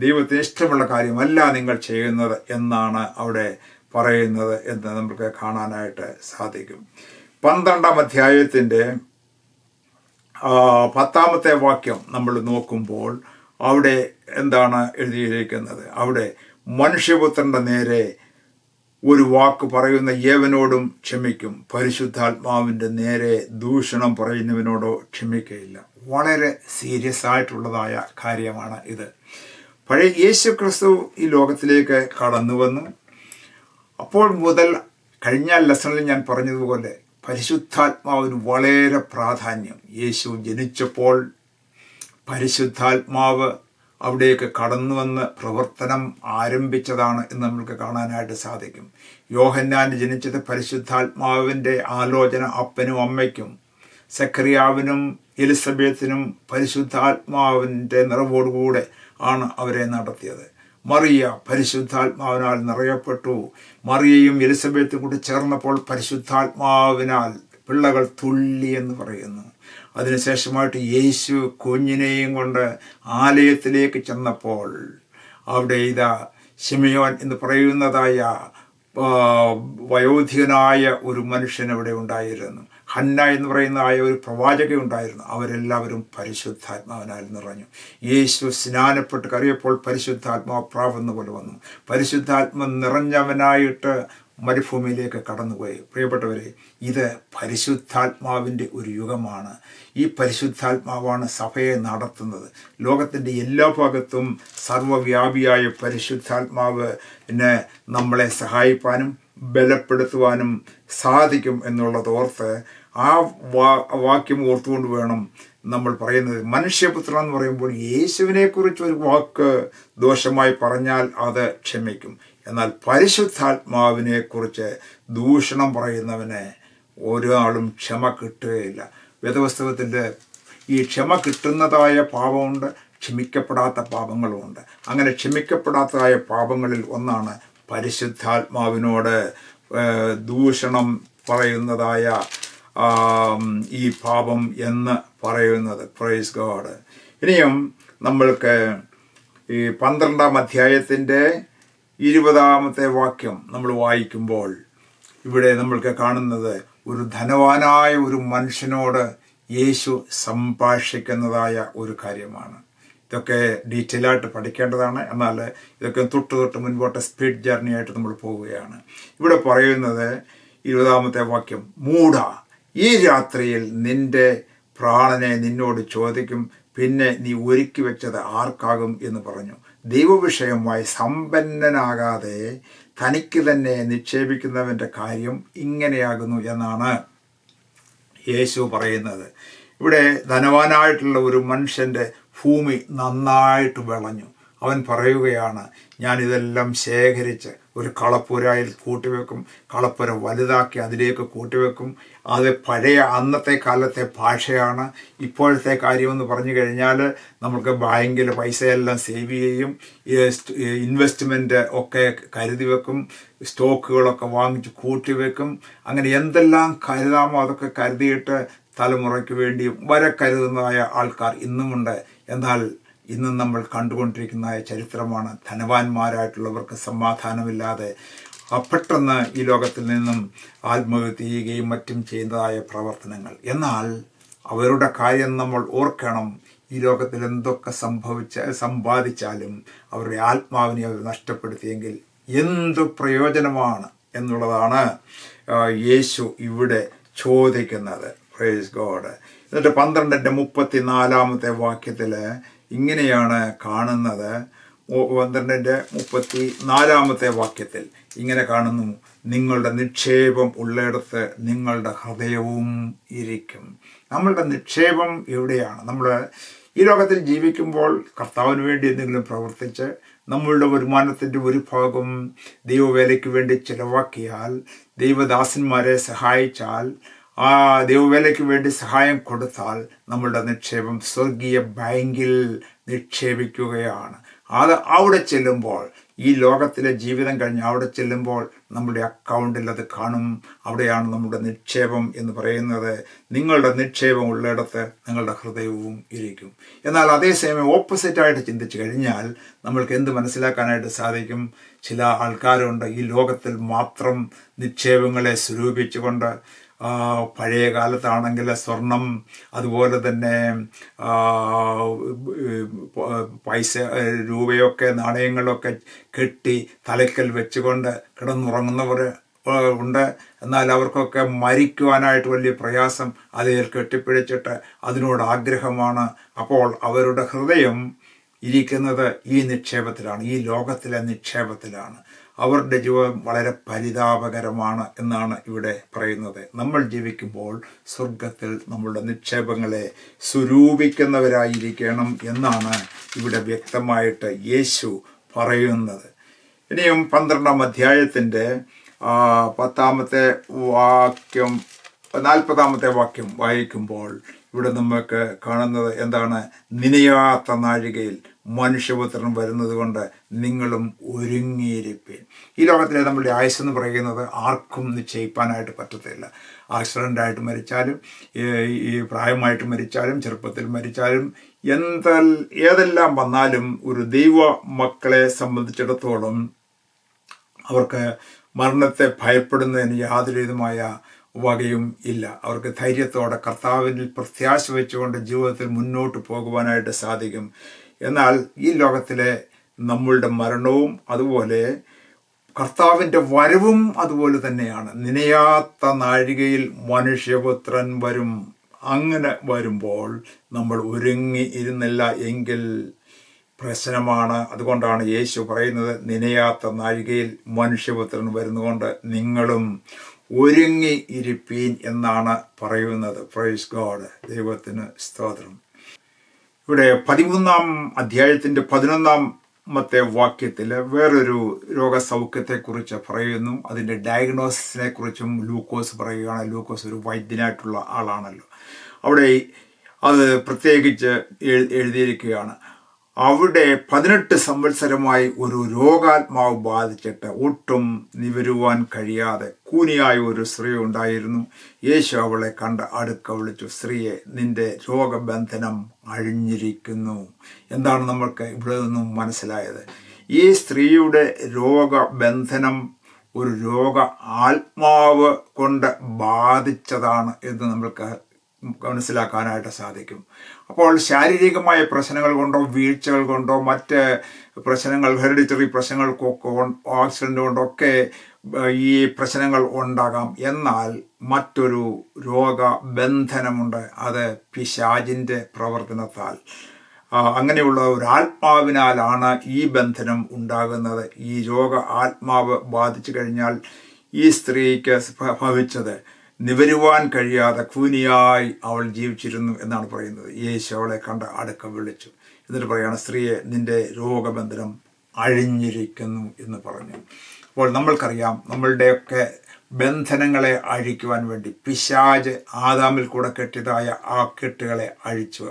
ദൈവത്തിന് ഇഷ്ടമുള്ള കാര്യമല്ല നിങ്ങൾ ചെയ്യുന്നത് എന്നാണ് അവിടെ പറയുന്നത് എന്ന് നമുക്ക് കാണാനായിട്ട് സാധിക്കും. 12-ാം അധ്യായത്തിൻ്റെ 10-ാമത്തെ വാക്യം നമ്മൾ നോക്കുമ്പോൾ അവിടെ എന്താണ് എഴുതിയിരിക്കുന്നത്? അവിടെ മനുഷ്യപുത്രൻ്റെ നേരെ ഒരു വാക്ക് പറയുന്ന ഏവനോടും ക്ഷമിക്കും, പരിശുദ്ധാത്മാവിൻ്റെ നേരെ ദൂഷണം പറയുന്നവനോടോ ക്ഷമിക്കുകയില്ല. വളരെ സീരിയസ് ആയിട്ടുള്ളതായ കാര്യമാണ് ഇത്. പഴയ യേശു ക്രിസ്തു ഈ ലോകത്തിലേക്ക് കടന്നു വന്നു. അപ്പോൾ മുതൽ കഴിഞ്ഞ ലെസണിൽ ഞാൻ പറഞ്ഞതുപോലെ പരിശുദ്ധാത്മാവിന് വളരെ പ്രാധാന്യം. യേശു ജനിച്ചപ്പോൾ പരിശുദ്ധാത്മാവ് അവിടേക്ക് കടന്നു വന്ന് പ്രവർത്തനം ആരംഭിച്ചതാണ് എന്ന് നമുക്ക് കാണാനായിട്ട് സാധിക്കും. യോഹന്നാൻ ജനിച്ചത് പരിശുദ്ധാത്മാവിൻ്റെ ആലോചന അപ്പനും അമ്മയ്ക്കും സക്കറിയാവിനും എലിസബത്തിനും പരിശുദ്ധാത്മാവിൻ്റെ നിറവോടുകൂടെ ആണ് അവരെ നടത്തിയത്. മറിയ പരിശുദ്ധാത്മാവിനാൽ നിറയപ്പെട്ടു. മറിയയും എലിസബത്തും കൂടി ചേർന്നപ്പോൾ പരിശുദ്ധാത്മാവിനാൽ പിള്ളകൾ തുള്ളി എന്ന് പറയുന്നു. അതിനുശേഷമായിട്ട് യേശു കുഞ്ഞിനെയും കൊണ്ട് ആലയത്തിലേക്ക് ചെന്നപ്പോൾ അവിടെ ഇതാ ശിമയോൻ എന്ന് പറയുന്നതായ വയോധികനായ ഒരു മനുഷ്യൻ അവിടെ ഉണ്ടായിരുന്നു. ഹന്ന എന്ന് പറയുന്ന ഒരു പ്രവാചക ഉണ്ടായിരുന്നു. അവരെല്ലാവരും പരിശുദ്ധാത്മാവിനാൽ നിറഞ്ഞു. യേശു സ്നാനപ്പെട്ട് കറിയപ്പോൾ പരിശുദ്ധാത്മാവ് പ്രാവുന്ന പോലെ വന്നു. പരിശുദ്ധാത്മ നിറഞ്ഞവനായിട്ട് മരുഭൂമിയിലേക്ക് കടന്നുപോയി. പ്രിയപ്പെട്ടവരെ, ഇത് പരിശുദ്ധാത്മാവിൻ്റെ ഒരു യുഗമാണ്. ഈ പരിശുദ്ധാത്മാവാണ് സഭയെ നടത്തുന്നത്. ലോകത്തിൻ്റെ എല്ലാ ഭാഗത്തും സർവ്വവ്യാപിയായ പരിശുദ്ധാത്മാവിനെ നമ്മളെ സഹായിപ്പാനും ബലപ്പെടുത്തുവാനും സാധിക്കും എന്നുള്ളതോർത്ത് ആ വാക്യം ഓർത്തുകൊണ്ട് വേണം നമ്മൾ പറയുന്നത്. മനുഷ്യപുത്രൻ എന്ന് പറയുമ്പോൾ യേശുവിനെക്കുറിച്ച് ഒരു വാക്ക് ദോഷമായി പറഞ്ഞാൽ അത് ക്ഷമിക്കും. എന്നാൽ പരിശുദ്ധാത്മാവിനെക്കുറിച്ച് ദൂഷണം പറയുന്നവന് ഒരാളും ക്ഷമ കിട്ടുകയില്ല. വേദപുസ്തകത്തിൻ്റെ ഈ ക്ഷമ കിട്ടുന്നതായ പാപമുണ്ട്, ക്ഷമിക്കപ്പെടാത്ത പാപങ്ങളുമുണ്ട്. അങ്ങനെ ക്ഷമിക്കപ്പെടാത്തതായ പാപങ്ങളിൽ ഒന്നാണ് പരിശുദ്ധാത്മാവിനോട് ദൂഷണം പറയുന്നതായ ഈ പാപം എന്ന് പറയുന്നത്. Praise God. ഇനിയും നമ്മൾക്ക് ഈ 12-ാം അധ്യായത്തിൻ്റെ 20-ാമത്തെ വാക്യം നമ്മൾ വായിക്കുമ്പോൾ ഇവിടെ നമ്മൾക്ക് കാണുന്നത് ഒരു ധനവാനായ ഒരു മനുഷ്യനോട് യേശു സംഭാഷിക്കുന്നതായ ഒരു കാര്യമാണ്. ഇതൊക്കെ ഡീറ്റെയിൽ ആയിട്ട് പഠിക്കേണ്ടതാണ്. എന്നാൽ ഇതൊക്കെ തൊട്ട് മുൻപോട്ട് സ്പീഡ് ജേർണി ആയിട്ട് നമ്മൾ പോവുകയാണ്. ഇവിടെ പറയുന്നത് 20-ാമത്തെ വാക്യം, മൂഢ, ഈ രാത്രിയിൽ നിന്റെ പ്രാണനെ നിന്നോട് ചോദിക്കും, പിന്നെ നീ ഒരുക്കി വെച്ചത് ആർക്കാകും എന്ന് പറഞ്ഞു. ദൈവവിഷയമായി സമ്പന്നനാകാതെ തനിക്ക് തന്നെ നിക്ഷേപിക്കുന്നവൻ്റെ കാര്യം ഇങ്ങനെയാകുന്നു എന്നാണ് യേശു പറയുന്നത്. ഇവിടെ ധനവാനായിട്ടുള്ള ഒരു മനുഷ്യൻ്റെ ഭൂമി നന്നായിട്ട് വിളഞ്ഞു. അവൻ പറയുകയാണ്, ഞാനിതെല്ലാം ശേഖരിച്ച് ഒരു കളപ്പുരയിൽ കൂട്ടിവെക്കും, കളപ്പുര വലുതാക്കി അതിലേക്ക് കൂട്ടിവെക്കും. അത് പഴയ അന്നത്തെ കാലത്തെ ഭാഷയാണ്. ഇപ്പോഴത്തെ കാര്യമെന്ന് പറഞ്ഞു കഴിഞ്ഞാൽ നമുക്ക് ബാങ്കിൽ പൈസയെല്ലാം സേവ് ചെയ്യും, ഇൻവെസ്റ്റ്മെൻറ്റ് ഒക്കെ കരുതി വെക്കും, സ്റ്റോക്കുകളൊക്കെ വാങ്ങിച്ച് കൂട്ടിവെക്കും. അങ്ങനെ എന്തെല്ലാം കരുതാമോ അതൊക്കെ കരുതിയിട്ട് തലമുറയ്ക്ക് വേണ്ടി വരെ കരുതുന്നതായ ആൾക്കാർ ഇന്നുമുണ്ട്. എന്നാൽ ഇന്നും നമ്മൾ കണ്ടുകൊണ്ടിരിക്കുന്ന ചരിത്രമാണ് ധനവാന്മാരായിട്ടുള്ളവർക്ക് സമാധാനമില്ലാതെ പെട്ടെന്ന് ഈ ലോകത്തിൽ നിന്നും ആത്മഹത്യ ചെയ്യുകയും മറ്റും ചെയ്യുന്നതായ പ്രവർത്തനങ്ങൾ. എന്നാൽ അവരുടെ കാര്യം നമ്മൾ ഓർക്കണം, ഈ ലോകത്തിൽ എന്തൊക്കെ സമ്പാദിച്ചാലും അവരുടെ ആത്മാവിനെ അവർ നഷ്ടപ്പെടുത്തിയെങ്കിൽ എന്തു പ്രയോജനമാണ് എന്നുള്ളതാണ് യേശു ഇവിടെ ചോദിക്കുന്നത്. Praise God. എന്നിട്ട് 12-ന്റെ 34-ാമത്തെ വാക്യത്തിൽ ഇങ്ങനെയാണ് കാണുന്നത്. 12-ന്റെ 34-ാമത്തെ വാക്യത്തിൽ ഇങ്ങനെ കാണുന്നു, നിങ്ങളുടെ നിക്ഷേപം ഉള്ളിടത്ത് നിങ്ങളുടെ ഹൃദയവും ഇരിക്കും. നമ്മളുടെ നിക്ഷേപം എവിടെയാണ്? നമ്മൾ ഈ ലോകത്തിൽ ജീവിക്കുമ്പോൾ കർത്താവിന് വേണ്ടി എന്തെങ്കിലും പ്രവർത്തിച്ച് നമ്മളുടെ വരുമാനത്തിൻ്റെ ഒരു ഭാഗം ദൈവവേലയ്ക്ക് വേണ്ടി ചിലവാക്കിയാൽ, ദൈവദാസന്മാരെ സഹായിച്ചാൽ, ആ ദൈവവേലയ്ക്ക് വേണ്ടി സഹായം കൊടുത്താൽ നമ്മളുടെ നിക്ഷേപം സ്വർഗീയ ബാങ്കിൽ നിക്ഷേപിക്കുകയാണ്. അത് അവിടെ ചെല്ലുമ്പോൾ, ഈ ലോകത്തിലെ ജീവിതം കഴിഞ്ഞ് അവിടെ ചെല്ലുമ്പോൾ നമ്മുടെ അക്കൗണ്ടിൽ അത് കാണും. അവിടെയാണ് നമ്മുടെ നിക്ഷേപം എന്ന് പറയുന്നത്. നിങ്ങളുടെ നിക്ഷേപം ഉള്ളിടത്ത് നിങ്ങളുടെ ഹൃദയവും ഇരിക്കും. എന്നാൽ അതേസമയം ഓപ്പോസിറ്റായിട്ട് ചിന്തിച്ചു കഴിഞ്ഞാൽ നമ്മൾക്ക് എന്ത് മനസ്സിലാക്കാനായിട്ട് സാധിക്കും? ചില ആൾക്കാരുണ്ട് ഈ ലോകത്തിൽ മാത്രം നിക്ഷേപങ്ങളെ സ്വരൂപിച്ചുകൊണ്ട്, പഴയ കാലത്താണെങ്കിൽ സ്വർണം, അതുപോലെ തന്നെ പൈസ, രൂപയൊക്കെ നാണയങ്ങളൊക്കെ കെട്ടി തലയ്ക്കൽ വെച്ചുകൊണ്ട് കിടന്നുറങ്ങുന്നവർ ഉണ്ട്. എന്നാൽ അവർക്കൊക്കെ മരിക്കുവാനായിട്ട് വലിയ പ്രയാസം, അതിൽ കെട്ടിപ്പിടിച്ചിട്ട് അതിനോട് ആഗ്രഹമാണ്. അപ്പോൾ അവരുടെ ഹൃദയം ഇരിക്കുന്നത് ഈ നിക്ഷേപത്തിലാണ്, ഈ ലോകത്തിലെ നിക്ഷേപത്തിലാണ്. അവരുടെ ജീവിതം വളരെ പരിതാപകരമാണ് എന്നാണ് ഇവിടെ പറയുന്നത്. നമ്മൾ ജീവിക്കുമ്പോൾ സ്വർഗത്തിൽ നമ്മളുടെ നിക്ഷേപങ്ങളെ സ്വരൂപിക്കുന്നവരായിരിക്കണം എന്നാണ് ഇവിടെ വ്യക്തമായിട്ട് യേശു പറയുന്നത്. ഇനിയും 12-ാം അധ്യായത്തിൻ്റെ 10-ാമത്തെ വാക്യം, 40-ാമത്തെ വാക്യം വായിക്കുമ്പോൾ ഇവിടെ നമുക്ക് കാണുന്നത് എന്താണ്? നിനയാത്ത നാഴികയിൽ മനുഷ്യപുത്രൻ വരുന്നത് കൊണ്ട് നിങ്ങളും ഒരുങ്ങിയിരിപ്പീൻ. ഈ ലോകത്തിലെ നമ്മുടെ ആയുസ്സെന്ന് പറയുന്നത് ആർക്കും നിശ്ചയിക്കാനായിട്ട് പറ്റത്തില്ല. ആക്സിഡൻ്റായിട്ട് മരിച്ചാലും, ഈ പ്രായമായിട്ട് മരിച്ചാലും, ചെറുപ്പത്തിൽ മരിച്ചാലും, ഏതെല്ലാം വന്നാലും ഒരു ദൈവ മക്കളെ സംബന്ധിച്ചിടത്തോളം അവർക്ക് മരണത്തെ ഭയപ്പെടുന്നതിന് യാതൊരു വിധമായ വകയും ഇല്ല. അവർക്ക് ധൈര്യത്തോടെ കർത്താവിൽ പ്രത്യാശ വെച്ചുകൊണ്ട് ജീവിതത്തിൽ മുന്നോട്ട് പോകുവാനായിട്ട് സാധിക്കും. എന്നാൽ ഈ ലോകത്തിലെ നമ്മളുടെ മരണവും അതുപോലെ കർത്താവിൻ്റെ വരവും അതുപോലെ തന്നെയാണ്. നനയാത്ത നാഴികയിൽ മനുഷ്യപുത്രൻ വരും. അങ്ങനെ വരുമ്പോൾ നമ്മൾ ഒരുങ്ങി ഇരുന്നില്ല എങ്കിൽ പ്രശ്നമാണ്. അതുകൊണ്ടാണ് യേശു പറയുന്നത്, നനയാത്ത നാഴികയിൽ മനുഷ്യപുത്രൻ വരുന്നതുകൊണ്ട് നിങ്ങളും ഒരുങ്ങി ഇരിപ്പീൻ എന്നാണ് പറയുന്നത്. പ്രൈസ് ഗോഡ്, ദൈവത്തിന് സ്തോത്രം. ഇവിടെ 13-ാം അധ്യായത്തിൻ്റെ 11-ാമത്തെ വാക്യത്തിൽ വേറൊരു രോഗസൗഖ്യത്തെക്കുറിച്ച് പറയുന്നു. അതിൻ്റെ ഡയഗ്നോസിസിനെ കുറിച്ചും ലൂക്കോസ് പറയുകയാണ്. ലൂക്കോസ് ഒരു വൈദ്യനായിട്ടുള്ള ആളാണല്ലോ. അവിടെ അത് പ്രത്യേകിച്ച് എഴുതിയിരിക്കുകയാണ്. അവിടെ 18 സംവത്സരമായി ഒരു രോഗാത്മാവ് ബാധിച്ചിട്ട് ഒട്ടും നിവരുവാൻ കഴിയാതെ കൂനിയായ ഒരു സ്ത്രീ ഉണ്ടായിരുന്നു. യേശു അവളെ കണ്ട് അടുക്ക വിളിച്ചു, സ്ത്രീയെ, നിന്റെ രോഗബന്ധനം അഴിഞ്ഞിരിക്കുന്നു. എന്താണ് നമ്മൾക്ക് ഇവിടെ നിന്നും മനസ്സിലായത്? ഈ സ്ത്രീയുടെ രോഗബന്ധനം ഒരു രോഗ ആത്മാവ് കൊണ്ട് ബാധിച്ചതാണ് എന്ന് നമ്മൾക്ക് മനസ്സിലാക്കാനായിട്ട് സാധിക്കും. അപ്പോൾ ശാരീരികമായ പ്രശ്നങ്ങൾ കൊണ്ടോ വീഴ്ചകൾ കൊണ്ടോ മറ്റ് പ്രശ്നങ്ങൾ, ഹെറിഡിറ്ററി പ്രശ്നങ്ങൾക്കൊക്കെ, ആക്സിഡൻ്റ് കൊണ്ടൊക്കെ ഈ പ്രശ്നങ്ങൾ ഉണ്ടാകാം. എന്നാൽ മറ്റൊരു രോഗബന്ധനമുണ്ട്. അത് പിശാചിൻ്റെ പ്രവർത്തനത്താൽ, അങ്ങനെയുള്ള ഒരു ആത്മാവിനാലാണ് ഈ ബന്ധനം ഉണ്ടാകുന്നത്. ഈ രോഗ ആത്മാവ് ബാധിച്ചു കഴിഞ്ഞാൽ ഈ സ്ത്രീക്ക് ഭവിച്ചത് നിവരുവാൻ കഴിയാതെ കൂനിയായി അവൾ ജീവിച്ചിരുന്നു എന്നാണ് പറയുന്നത്. യേശു അവളെ കണ്ട് അടുക്ക വിളിച്ചു. എന്നിട്ട് പറയാണ്, സ്ത്രീയെ, നിന്റെ രോഗബന്ധനം അഴിഞ്ഞിരിക്കുന്നു എന്ന് പറഞ്ഞു. അപ്പോൾ നമ്മൾക്കറിയാം, നമ്മളുടെയൊക്കെ ബന്ധനങ്ങളെ അഴിക്കുവാൻ വേണ്ടി പിശാച് ആദാമിൽ കൂടെ കെട്ടിയതായ ആ കെട്ടുകളെ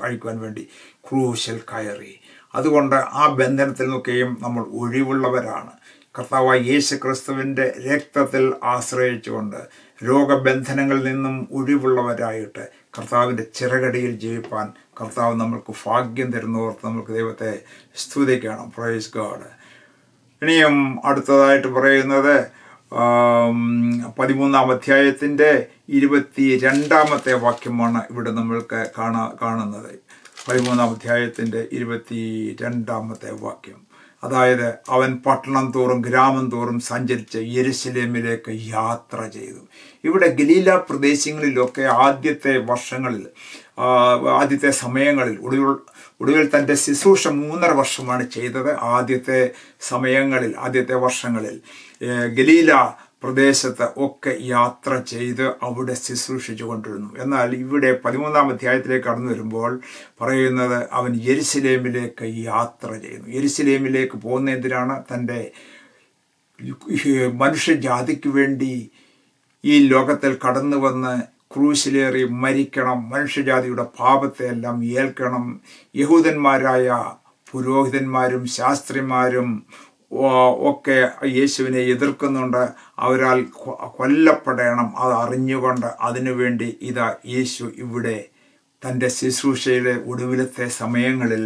അഴിക്കുവാൻ വേണ്ടി ക്രൂശിൽ കയറി. അതുകൊണ്ട് ആ ബന്ധനത്തിൽ നിന്നൊക്കെയും നമ്മൾ ഒഴിവുള്ളവരാണ്. കർത്താവായ യേശു ക്രിസ്തുവിൻ്റെ രക്തത്തിൽ ആശ്രയിച്ചുകൊണ്ട് രോഗബന്ധനങ്ങളിൽ നിന്നും ഒഴിവുള്ളവരായിട്ട് കർത്താവിൻ്റെ ചിറകടിയിൽ ജീവിപ്പാൻ കർത്താവ് നമ്മൾക്ക് ഭാഗ്യം തരുന്നവർക്ക് നമുക്ക് ദൈവത്തെ സ്തുതിക്കണം. Praise God. ഇനിയും അടുത്തതായിട്ട് പറയുന്നത് 13-ാം അധ്യായത്തിൻ്റെ 22-ാമത്തെ വാക്യമാണ് ഇവിടെ നമ്മൾക്ക് കാണുന്നത്. 13-ാം അധ്യായത്തിൻ്റെ 22-ാമത്തെ വാക്യം. അതായത്, അവൻ പട്ടണം തോറും ഗ്രാമം തോറും സഞ്ചരിച്ച് യെരുശലേമിലേക്ക് യാത്ര ചെയ്തു. ഇവിടെ ഗലീല പ്രദേശങ്ങളിലൊക്കെ ആദ്യത്തെ വർഷങ്ങളിൽ, ആദ്യത്തെ സമയങ്ങളിൽ, ഒടുവിൽ തൻ്റെ ശുശ്രൂഷ 3.5 വർഷമാണ് ചെയ്തത്. ആദ്യത്തെ സമയങ്ങളിൽ, ആദ്യത്തെ വർഷങ്ങളിൽ ഗലീല പ്രദേശത്ത് ഒക്കെ യാത്ര ചെയ്ത് അവിടെ ശുശ്രൂഷിച്ചു കൊണ്ടിരുന്നു. എന്നാൽ ഇവിടെ 13-ാം അധ്യായത്തിലേക്ക് കടന്നു വരുമ്പോൾ പറയുന്നത് അവൻ യെരുശലേമിലേക്ക് യാത്ര ചെയ്യുന്നു. യെരുശലേമിലേക്ക് പോകുന്ന എന്തിനാണ്? തൻ്റെ മനുഷ്യജാതിക്ക് വേണ്ടി ഈ ലോകത്തിൽ കടന്നു വന്ന് ക്രൂശിലേറി മരിക്കണം, മനുഷ്യജാതിയുടെ പാപത്തെ എല്ലാം ഏൽക്കണം. യഹൂദന്മാരായ പുരോഹിതന്മാരും ശാസ്ത്രിമാരും ഒക്കെ യേശുവിനെ എതിർക്കുന്നുണ്ട്. അവരാൽ കൊല്ലപ്പെടണം. അത് അറിഞ്ഞുകൊണ്ട് അതിനുവേണ്ടി ഇതാ യേശു ഇവിടെ തൻ്റെ ശുശ്രൂഷയുടെ ഒടുവിലത്തെ സമയങ്ങളിൽ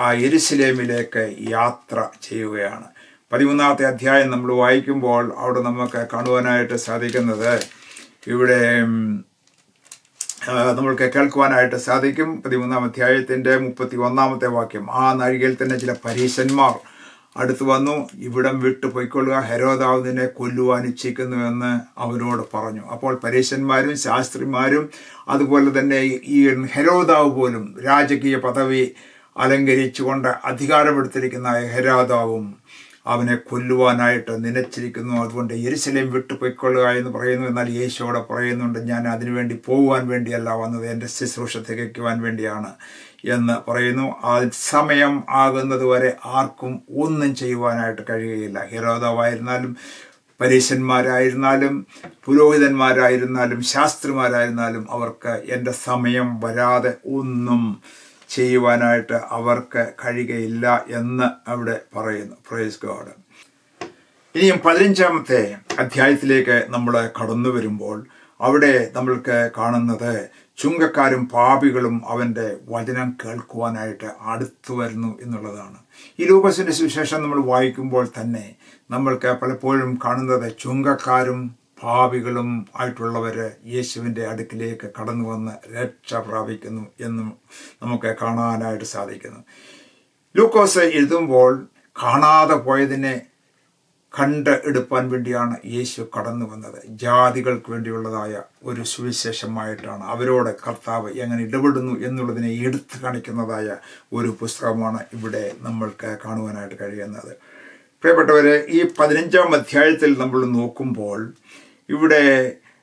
ആ യെരുശലേമിലേക്ക് യാത്ര ചെയ്യുകയാണ്. 13-ാമത്തെ അധ്യായം നമ്മൾ വായിക്കുമ്പോൾ അവിടെ നമുക്ക് കാണുവാനായിട്ട് സാധിക്കുന്നത്, ഇവിടെ നമ്മൾക്ക് കേൾക്കുവാനായിട്ട് സാധിക്കും. 13-ാം അധ്യായത്തിൻ്റെ 31-ാമത്തെ വാക്യം. ആ നാഴികയിൽ തന്നെ ചില പരീശന്മാർ അടുത്തു വന്നു. ഇവിടം വിട്ടു പൊയ്ക്കൊള്ളുക, ഹെരോദാവ് നിന്നെ കൊല്ലുവാൻ ഇച്ഛിക്കുന്നുവെന്ന് അവനോട് പറഞ്ഞു. അപ്പോൾ പരീശന്മാരും ശാസ്ത്രിമാരും അതുപോലെ തന്നെ ഈ ഹെരോദാവ് പോലും രാജകീയ പദവി അലങ്കരിച്ചുകൊണ്ട് അധികാരമെടുത്തിരിക്കുന്ന ഹെരോദാവും അവനെ കൊല്ലുവാനായിട്ട് നനച്ചിരിക്കുന്നു. അതുകൊണ്ട് യെരുശലേം വിട്ടു പൊയ്ക്കൊള്ളുക എന്ന് പറയുന്നു. എന്നാൽ യേശുവോടെ പറയുന്നുണ്ട്, ഞാൻ അതിനുവേണ്ടി പോകുവാൻ വേണ്ടിയല്ല വന്നത്, എൻ്റെ ശുശ്രൂഷ തികയ്ക്കുവാൻ വേണ്ടിയാണ് എന്ന് പറയുന്നു. ആ സമയം ആകുന്നത് വരെ ആർക്കും ഒന്നും ചെയ്യുവാനായിട്ട് കഴിയുകയില്ല. ഹെരോദാവായിരുന്നാലും പരീശന്മാരായിരുന്നാലും പുരോഹിതന്മാരായിരുന്നാലും ശാസ്ത്രിമാരായിരുന്നാലും അവർക്ക് എൻ്റെ സമയം വരാതെ ഒന്നും ചെയ്യുവാനായിട്ട് അവർക്ക് കഴിയുകയില്ല എന്ന് അവിടെ പറയുന്നു. Praise God. ഇനിയും 15-ാമത്തെ അധ്യായത്തിലേക്ക് നമ്മൾ കടന്നു വരുമ്പോൾ അവിടെ നമ്മൾക്ക് കാണുന്നത് ചുങ്കക്കാരും പാപികളും അവൻ്റെ വചനം കേൾക്കുവാനായിട്ട് അടുത്തു വരുന്നു എന്നുള്ളതാണ്. ഈ ലൂക്കോസിൻ്റെ സുവിശേഷം നമ്മൾ വായിക്കുമ്പോൾ തന്നെ നമ്മൾക്ക് പലപ്പോഴും കാണുന്നത് ചുങ്കക്കാരും പാപികളും ആയിട്ടുള്ളവർ യേശുവിൻ്റെ അടുക്കിലേക്ക് കടന്നു വന്ന് രക്ഷ പ്രാപിക്കുന്നു എന്നും നമുക്ക് കാണാനായിട്ട് സാധിക്കുന്നു. ലൂക്കോസ് എഴുതുമ്പോൾ കാണാതെ പോയതിനെ കണ്ട് എടുപ്പാൻ വേണ്ടിയാണ് യേശു കടന്നു വന്നത്. ജാതികൾക്ക് വേണ്ടിയുള്ളതായ ഒരു സുവിശേഷമായിട്ടാണ്. അവരോട് കർത്താവ് എങ്ങനെ ഇടപെടുന്നു എന്നുള്ളതിനെ എടുത്തു കാണിക്കുന്നതായ ഒരു പുസ്തകമാണ് ഇവിടെ നമ്മൾക്ക് കാണുവാനായിട്ട് കഴിയുന്നത്. പ്രിയപ്പെട്ടവരെ, ഈ 15-ാം അധ്യായത്തിൽ നമ്മൾ നോക്കുമ്പോൾ ഇവിടെ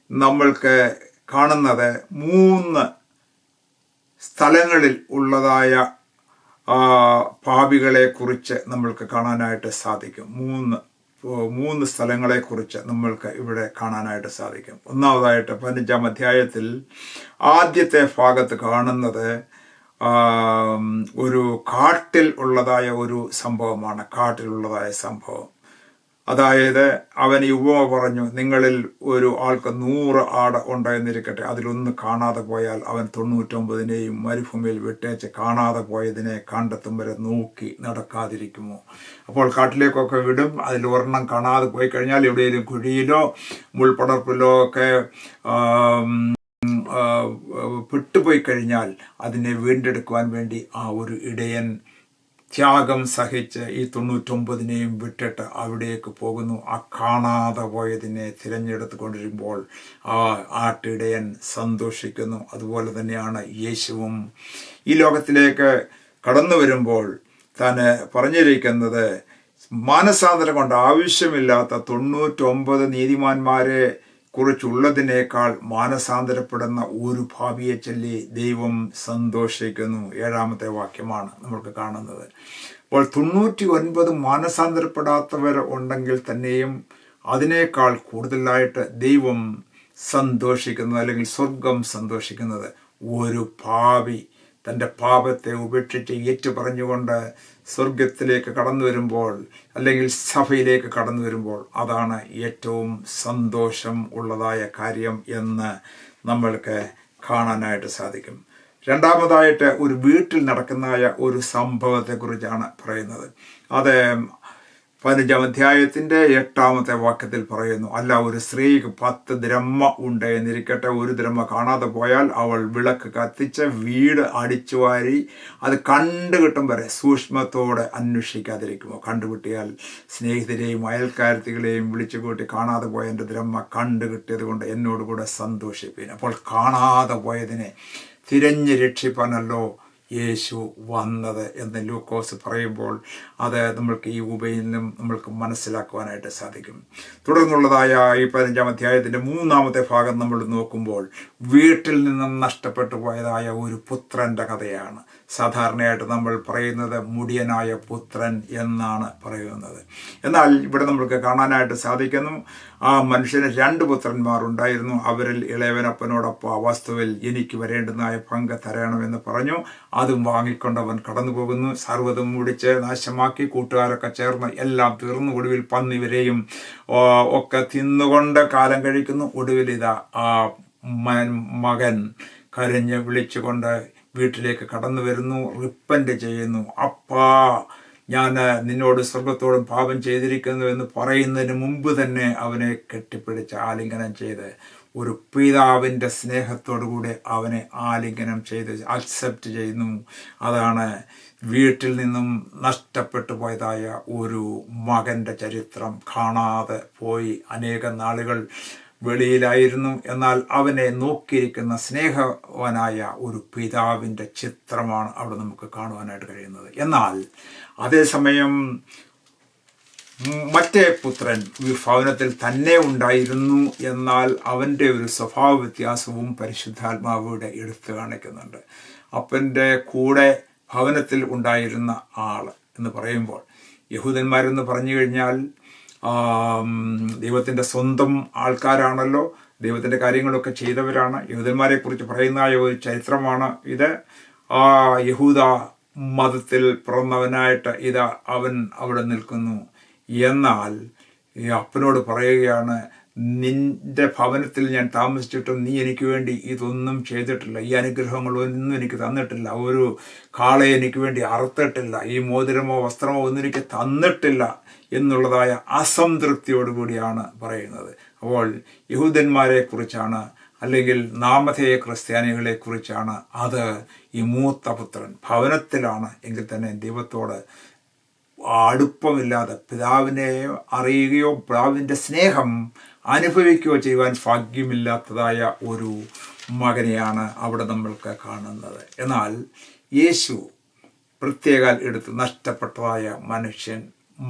നമ്മൾക്ക് കാണുന്നത് 3 സ്ഥലങ്ങളിൽ ഉള്ളതായ പാപികളെക്കുറിച്ച് നമ്മൾക്ക് കാണാനായിട്ട് സാധിക്കും. മൂന്ന് സ്ഥലങ്ങളെക്കുറിച്ച് നമ്മൾക്ക് ഇവിടെ കാണാനായിട്ട് സാധിക്കും. ഒന്നാമതായിട്ട് 15-ാം അധ്യായത്തിൽ ആദ്യത്തെ ഭാഗത്ത് കാണുന്നത് ഒരു കാട്ടിൽ ഉള്ളതായ ഒരു സംഭവമാണ്. കാട്ടിലുള്ളതായ സംഭവം, അതായത് അവൻ ഈ ഉപമ പറഞ്ഞു, നിങ്ങളിൽ ഒരു ആൾക്ക് 100 ആട് ഉണ്ടായെന്നിരിക്കട്ടെ, അതിലൊന്ന് കാണാതെ പോയാൽ അവൻ 99നെയും മരുഭൂമിയിൽ വിട്ടേച്ച് കാണാതെ പോയതിനെ കണ്ടെത്തും വരെ നോക്കി നടക്കാതിരിക്കുമോ? അപ്പോൾ കാട്ടിലേക്കൊക്കെ വിടും, അതിൽ ഒരെണ്ണം കാണാതെ പോയി കഴിഞ്ഞാൽ എവിടെയെങ്കിലും കുഴിയിലോ മുൾപടർപ്പിലോ ഒക്കെ പെട്ടുപോയി കഴിഞ്ഞാൽ അതിനെ വീണ്ടെടുക്കുവാൻ വേണ്ടി ആ ഒരു ഇടയൻ ത്യാഗം സഹിച്ച് ഈ 99നെയും വിട്ടിട്ട് അവിടേക്ക് പോകുന്നു. ആ കാണാതെ പോയതിനെ തിരഞ്ഞെടുത്ത് കൊണ്ടിരുമ്പോൾ ആ ആട്ടിടയൻ സന്തോഷിക്കുന്നു. അതുപോലെ തന്നെയാണ് യേശുവും ഈ ലോകത്തിലേക്ക് കടന്നു വരുമ്പോൾ താൻ പറഞ്ഞിരിക്കുന്നത്, മാനസാന്തരം കൊണ്ട് ആവശ്യമില്ലാത്ത 99 നീതിമാന്മാരെ കുറിച്ചുള്ളതിനേക്കാൾ മാനസാന്തരപ്പെടുന്ന ഒരു ഭാവിയെ ചൊല്ലി ദൈവം സന്തോഷിക്കുന്നു. 7-ാമത്തെ വാക്യമാണ് നമ്മൾക്ക് കാണുന്നത്. അപ്പോൾ 99 മാനസാന്തരപ്പെടാത്തവർ ഉണ്ടെങ്കിൽ തന്നെയും അതിനേക്കാൾ കൂടുതലായിട്ട് ദൈവം സന്തോഷിക്കുന്നത്, അല്ലെങ്കിൽ സ്വർഗം സന്തോഷിക്കുന്നത്, ഒരു ഭാവി തൻ്റെ പാപത്തെ ഉപേക്ഷിച്ച് ഏറ്റു പറഞ്ഞുകൊണ്ട് സ്വർഗത്തിലേക്ക് കടന്നു വരുമ്പോൾ, അല്ലെങ്കിൽ സഭയിലേക്ക് കടന്നു വരുമ്പോൾ, അതാണ് ഏറ്റവും സന്തോഷം ഉള്ളതായ കാര്യം എന്ന് നമ്മൾക്ക് കാണാനായിട്ട് സാധിക്കും. രണ്ടാമതായിട്ട് ഒരു വീട്ടിൽ നടക്കുന്നതായ ഒരു സംഭവത്തെക്കുറിച്ചാണ് പറയുന്നത്. അത് 15-ാം അധ്യായത്തിൻ്റെ 8-ാമത്തെ വാക്യത്തിൽ പറയുന്നു, അല്ല, ഒരു സ്ത്രീക്ക് 10 ദ്രഹ്മ ഉണ്ട് എന്നിരിക്കട്ടെ, 1 ദ്രഹ്മ കാണാതെ പോയാൽ അവൾ വിളക്ക് കത്തിച്ച് വീട് അടിച്ചുവാരി അത് കണ്ടുകിട്ടും വരെ സൂക്ഷ്മത്തോടെ അന്വേഷിക്കാതിരിക്കുമോ? കണ്ടുകിട്ടിയാൽ സ്നേഹിതരെയും അയൽക്കാരത്തികളെയും വിളിച്ചു കൂട്ടി കാണാതെ പോയ എൻ്റെ ദ്രഹ്മ കണ്ടുകിട്ടിയത് കൊണ്ട് എന്നോടുകൂടെ സന്തോഷിപ്പീൻ. അപ്പോൾ കാണാതെ പോയതിനെ തിരഞ്ഞ് രക്ഷിപ്പാനല്ലോ യേശു വന്നത് എന്ന് ലൂക്കോസ് പറയുമ്പോൾ അത് നമ്മൾക്ക് ഈ ഉപയിൽ നിന്നും നമ്മൾക്ക് മനസ്സിലാക്കുവാനായിട്ട് സാധിക്കും. തുടർന്നുള്ളതായ ഈ 15-ാം അധ്യായത്തിൻ്റെ 3-ാമത്തെ ഭാഗം നമ്മൾ നോക്കുമ്പോൾ വീട്ടിൽ നിന്നും നഷ്ടപ്പെട്ടു പോയതായ ഒരു പുത്രൻ്റെ കഥയാണ്. സാധാരണയായിട്ട് നമ്മൾ പറയുന്നത് മുടിയനായ പുത്രൻ എന്നാണ് പറയുന്നത്. എന്നാൽ ഇവിടെ നമ്മൾക്ക് കാണാനായിട്ട് സാധിക്കുന്നു, ആ മനുഷ്യന് 2 പുത്രന്മാർ ഉണ്ടായിരുന്നു. അവരിൽ ഇളയവനപ്പനോടൊപ്പം ആ വസ്തുവിൽ എനിക്ക് വരേണ്ടുന്നതായ പങ്ക് തരണമെന്ന് പറഞ്ഞു. അതും വാങ്ങിക്കൊണ്ടവൻ കടന്നു പോകുന്നു. സർവ്വതും മുടിച്ച് നാശമാക്കി കൂട്ടുകാരൊക്കെ ചേർന്ന് എല്ലാം തീർന്നു. ഒടുവിൽ പന്നിവരെയും ഒക്കെ തിന്നുകൊണ്ട് കാലം കഴിക്കുന്നു. ഒടുവിൽ ഇതാ ആ മകൻ കരഞ്ഞ് വിളിച്ചുകൊണ്ട് വീട്ടിലേക്ക് കടന്നു വരുന്നു, റിപ്പൻ്റ് ചെയ്യുന്നു. അപ്പാ, ഞാൻ നിന്നോട് സ്വർഗത്തോടും പാപം ചെയ്തിരിക്കുന്നു എന്ന് പറയുന്നതിന് മുമ്പ് തന്നെ അവനെ കെട്ടിപ്പിടിച്ച് ആലിംഗനം ചെയ്ത് ഒരു പിതാവിൻ്റെ സ്നേഹത്തോടുകൂടി അവനെ ആലിംഗനം ചെയ്ത് അക്സെപ്റ്റ് ചെയ്യുന്നു. അതാണ് വീട്ടിൽ നിന്നും നഷ്ടപ്പെട്ടു പോയതായ ഒരു മകൻ്റെ ചരിത്രം. കാണാതെ പോയി, അനേകം നാളുകൾ വെളിയിലായിരുന്നു, എന്നാൽ അവനെ നോക്കിയിരിക്കുന്ന സ്നേഹവാനായ ഒരു പിതാവിൻ്റെ ചിത്രമാണ് അവിടെ നമുക്ക് കാണുവാനായിട്ട് കഴിയുന്നത്. എന്നാൽ അതേസമയം മറ്റേ പുത്രൻ ഈ ഭവനത്തിൽ തന്നെ ഉണ്ടായിരുന്നു, എന്നാൽ അവൻ്റെ ഒരു സ്വഭാവ വ്യത്യാസവും പരിശുദ്ധാത്മാവിടെ എടുത്തു കാണിക്കുന്നുണ്ട്. അപ്പൻ്റെ കൂടെ ഭവനത്തിൽ ഉണ്ടായിരുന്ന ആൾ എന്ന് പറയുമ്പോൾ, യഹൂദന്മാരെന്ന് പറഞ്ഞു കഴിഞ്ഞാൽ ദൈവത്തിൻ്റെ സ്വന്തം ആൾക്കാരാണല്ലോ, ദൈവത്തിൻ്റെ കാര്യങ്ങളൊക്കെ ചെയ്തവരാണ്. യഹൂദന്മാരെ കുറിച്ച് പറയുന്ന ഒരു ചരിത്രമാണ് ഇത്. യഹൂദ മതത്തിൽ പിറന്നവനായിട്ട് ഇതാ അവൻ അവിടെ നിൽക്കുന്നു. എന്നാൽ ഈ അപ്പനോട് പറയുകയാണ്, നിന്റെ ഭവനത്തിൽ ഞാൻ താമസിച്ചിട്ടും നീ എനിക്ക് വേണ്ടി ഇതൊന്നും ചെയ്തിട്ടില്ല, ഈ അനുഗ്രഹങ്ങളൊന്നും എനിക്ക് തന്നിട്ടില്ല, ഒരു കാളയെ എനിക്ക് വേണ്ടി അറുത്തിട്ടില്ല, ഈ മോതിരമോ വസ്ത്രമോ ഒന്നും എനിക്ക് തന്നിട്ടില്ല എന്നുള്ളതായ അസംതൃപ്തിയോടുകൂടിയാണ് പറയുന്നത്. അപ്പോൾ യഹൂദന്മാരെ കുറിച്ചാണ്, അല്ലെങ്കിൽ നാമധേയ ക്രിസ്ത്യാനികളെ കുറിച്ചാണ്. അത് ഈ മൂത്ത പുത്രൻ ഭവനത്തിലാണ് എങ്കിൽ തന്നെ ദൈവത്തോട് അടുപ്പമില്ലാതെ, പിതാവിനെ അറിയുകയോ പിതാവിൻ്റെ സ്നേഹം അനുഭവിക്കുകയോ ചെയ്യുവാൻ ഭാഗ്യമില്ലാത്തതായ ഒരു മകനെയാണ് അവിടെ നമ്മൾക്ക് കാണുന്നത്. എന്നാൽ യേശു പ്രത്യേകം എടുത്ത് നഷ്ടപ്പെട്ടതായ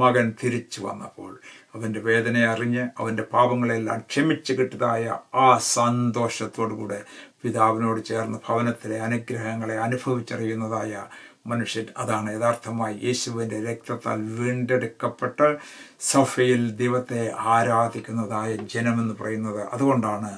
മകൻ തിരിച്ചു വന്നപ്പോൾ അവൻ്റെ വേദനയെ അറിഞ്ഞ് അവൻ്റെ പാപങ്ങളെല്ലാം ക്ഷമിച്ച് കിട്ടിയതായ ആ സന്തോഷത്തോടു കൂടെ പിതാവിനോട് ചേർന്ന് ഭവനത്തിലെ അനുഗ്രഹങ്ങളെ അനുഭവിച്ചറിയുന്നതായ മനുഷ്യൻ, അതാണ് യഥാർത്ഥമായി യേശുവിൻ്റെ രക്തത്താൽ വീണ്ടെടുക്കപ്പെട്ട് സഭയിൽ ദൈവത്തെ ആരാധിക്കുന്നതായ ജനമെന്ന് പറയുന്നത്. അതുകൊണ്ടാണ്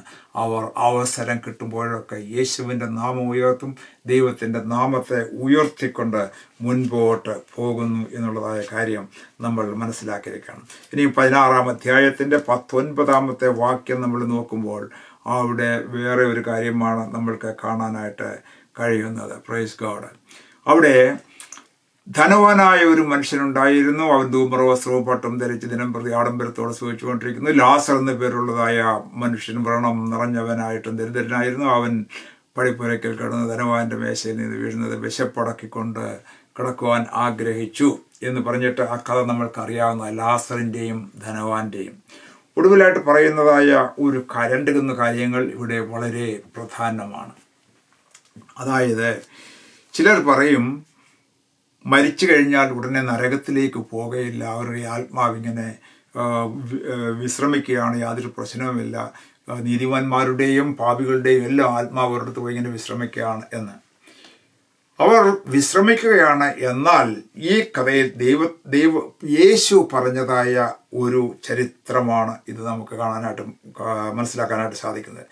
അവർ അവസരം കിട്ടുമ്പോഴൊക്കെ യേശുവിൻ്റെ നാമം ഉയർത്തും, ദൈവത്തിൻ്റെ നാമത്തെ ഉയർത്തിക്കൊണ്ട് മുൻപോട്ട് പോകുന്നു എന്നുള്ളതായ കാര്യം നമ്മൾ മനസ്സിലാക്കിയിരിക്കണം. ഇനി 16-ാം അധ്യായത്തിൻ്റെ 19-ാമത്തെ വാക്യം നമ്മൾ നോക്കുമ്പോൾ അവിടെ വേറെ ഒരു കാര്യമാണ് നമ്മൾക്ക് കാണാനായിട്ട് കഴിയുന്നത്. Praise God. അവിടെ ധനവാനായ ഒരു മനുഷ്യനുണ്ടായിരുന്നു. അവൻ ധൂമ്രവസ്ത്രവും പട്ടും ധരിച്ച് ദിനം പ്രതി ആഡംബരത്തോടെ സൂചിച്ചുകൊണ്ടിരിക്കുന്നു. ലാസർ എന്ന പേരുള്ളതായ മനുഷ്യൻ വ്രണം നിറഞ്ഞവനായിട്ടും ദരിദ്രനായിരുന്നു. അവൻ പടിപ്പുരയ്ക്കൽ കിടന്ന് ധനവാന്റെ മേശയിൽ നിന്ന് വീഴുന്നത് വിശപ്പടക്കിക്കൊണ്ട് കിടക്കുവാൻ ആഗ്രഹിച്ചു എന്ന് പറഞ്ഞിട്ട് ആ കഥ നമ്മൾക്കറിയാവുന്ന ലാസറിൻ്റെയും ധനവാന്റെയും. ഒടുവിലായിട്ട് പറയുന്നതായ ഒരു രണ്ട് കാര്യങ്ങൾ ഇവിടെ വളരെ പ്രധാനമാണ്. അതായത് ചിലർ പറയും മരിച്ചു കഴിഞ്ഞാൽ ഉടനെ നരകത്തിലേക്ക് പോകുകയില്ല, അവരുടെ ആത്മാവിങ്ങനെ വിശ്രമിക്കുകയാണ്, യാതൊരു പ്രശ്നവുമില്ല, നീതിമാന്മാരുടെയും പാപികളുടെയും എല്ലാം ആത്മാവ് അവരുടെ പോയി ഇങ്ങനെ വിശ്രമിക്കുകയാണ് എന്ന്. അവർ വിശ്രമിക്കുകയാണ്. എന്നാൽ ഈ കഥയിൽ യേശു പറഞ്ഞതായ ഒരു ചരിത്രമാണ് ഇത് നമുക്ക് കാണാനായിട്ട് മനസ്സിലാക്കാനായിട്ട് സാധിക്കുന്നത്.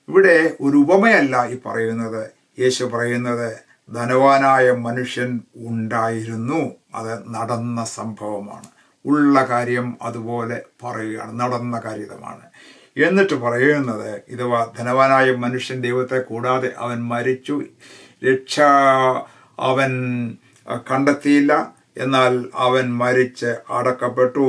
ഇവിടെ ഒരു ഉപമയല്ല ഈ പറയുന്നത്. യേശു പറയുന്നത് ധനവാനായ മനുഷ്യൻ ഉണ്ടായിരുന്നു, അത് നടന്ന സംഭവമാണ്. ഉള്ള കാര്യം അതുപോലെ പറയുകയാണ്, നടന്ന കാര്യമാണ്. എന്നിട്ട് പറയുന്നത് ഇഥവാ ധനവാനായ മനുഷ്യൻ ദൈവത്തെ കൂടാതെ അവൻ മരിച്ചു, രക്ഷ അവൻ കണ്ടെത്തിയില്ല, എന്നാൽ അവൻ മരിച്ച് അടക്കപ്പെട്ടു,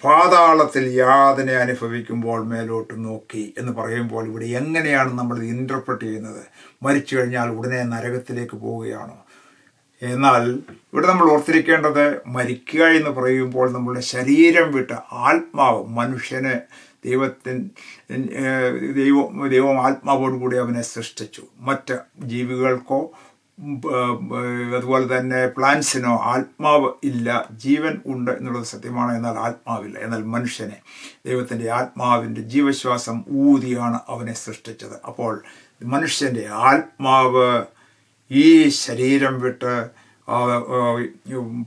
പാതാളത്തിൽ യാതന അനുഭവിക്കുമ്പോൾ മേലോട്ട് നോക്കി എന്ന് പറയുമ്പോൾ ഇവിടെ എങ്ങനെയാണ് നമ്മൾ ഇൻ്റർപ്രറ്റ് ചെയ്യുന്നത്? മരിച്ചു കഴിഞ്ഞാൽ ഉടനെ നരകത്തിലേക്ക് പോവുകയാണോ? എന്നാൽ ഇവിടെ നമ്മൾ ഓർത്തിരിക്കേണ്ടത്, മരിക്കുക എന്ന് പറയുമ്പോൾ നമ്മളുടെ ശരീരം വിട്ട് ആത്മാവ്, മനുഷ്യന് ദൈവം ആത്മാവോടുകൂടി അവനെ സൃഷ്ടിച്ചു. മറ്റ് ജീവികൾക്കോ അതുപോലെ തന്നെ പ്ലാന്റ്സിനോ ആത്മാവ് ഇല്ല. ജീവൻ ഉണ്ട് എന്നുള്ളത് സത്യമാണ്, എന്നാൽ ആത്മാവില്ല. എന്നാൽ മനുഷ്യനെ ദൈവത്തിൻ്റെ ആത്മാവിൻ്റെ ജീവശ്വാസം ഊതിയാണ് അവനെ സൃഷ്ടിച്ചത്. അപ്പോൾ മനുഷ്യൻ്റെ ആത്മാവ് ഈ ശരീരം വിട്ട്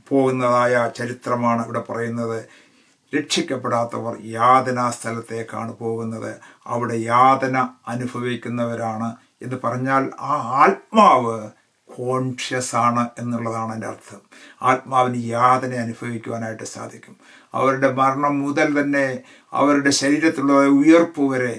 പോകുന്നതായ ചരിത്രമാണ് ഇവിടെ പറയുന്നത്. രക്ഷിക്കപ്പെടാത്തവർ യാതനാ സ്ഥലത്തേക്കാണ് പോകുന്നത്, അവിടെ യാതന അനുഭവിക്കുന്നവരാണ് എന്ന് പറഞ്ഞാൽ ആ ആത്മാവ് കോൺഷ്യസ് ആണ് എന്നുള്ളതാണ് എൻ്റെ അർത്ഥം. ആത്മാവിന് യാതന അനുഭവിക്കുവാനായിട്ട് സാധിക്കും. അവരുടെ മരണം മുതൽ തന്നെ അവരുടെ ശരീരത്തിലുള്ള ഉയർപ്പ് വരെ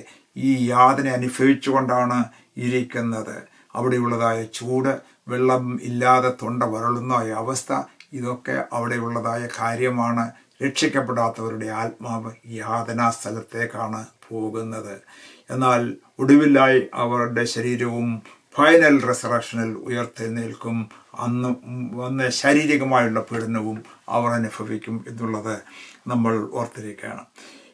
ഈ യാതന അനുഭവിച്ചുകൊണ്ടാണ് ഇരിക്കുന്നത്. അവിടെയുള്ളതായ ചൂട്, വെള്ളം ഇല്ലാതെ തൊണ്ട വരളുന്ന അവസ്ഥ, ഇതൊക്കെ അവിടെയുള്ളതായ കാര്യമാണ്. രക്ഷിക്കപ്പെടാത്തവരുടെ ആത്മാവ് യാതനാ സ്ഥലത്തേക്കാണ് പോകുന്നത്. എന്നാൽ ഒടുവിലായി അവരുടെ ശരീരവും ഫൈനൽ റിസറക്ഷനിൽ ഉയർത്തെഴുന്നേൽക്കും. അന്ന് ശാരീരികമായുള്ള പീഡനവും അവർ അനുഭവിക്കും എന്നുള്ളത് നമ്മൾ ഓർത്തിരിക്കുകയാണ്.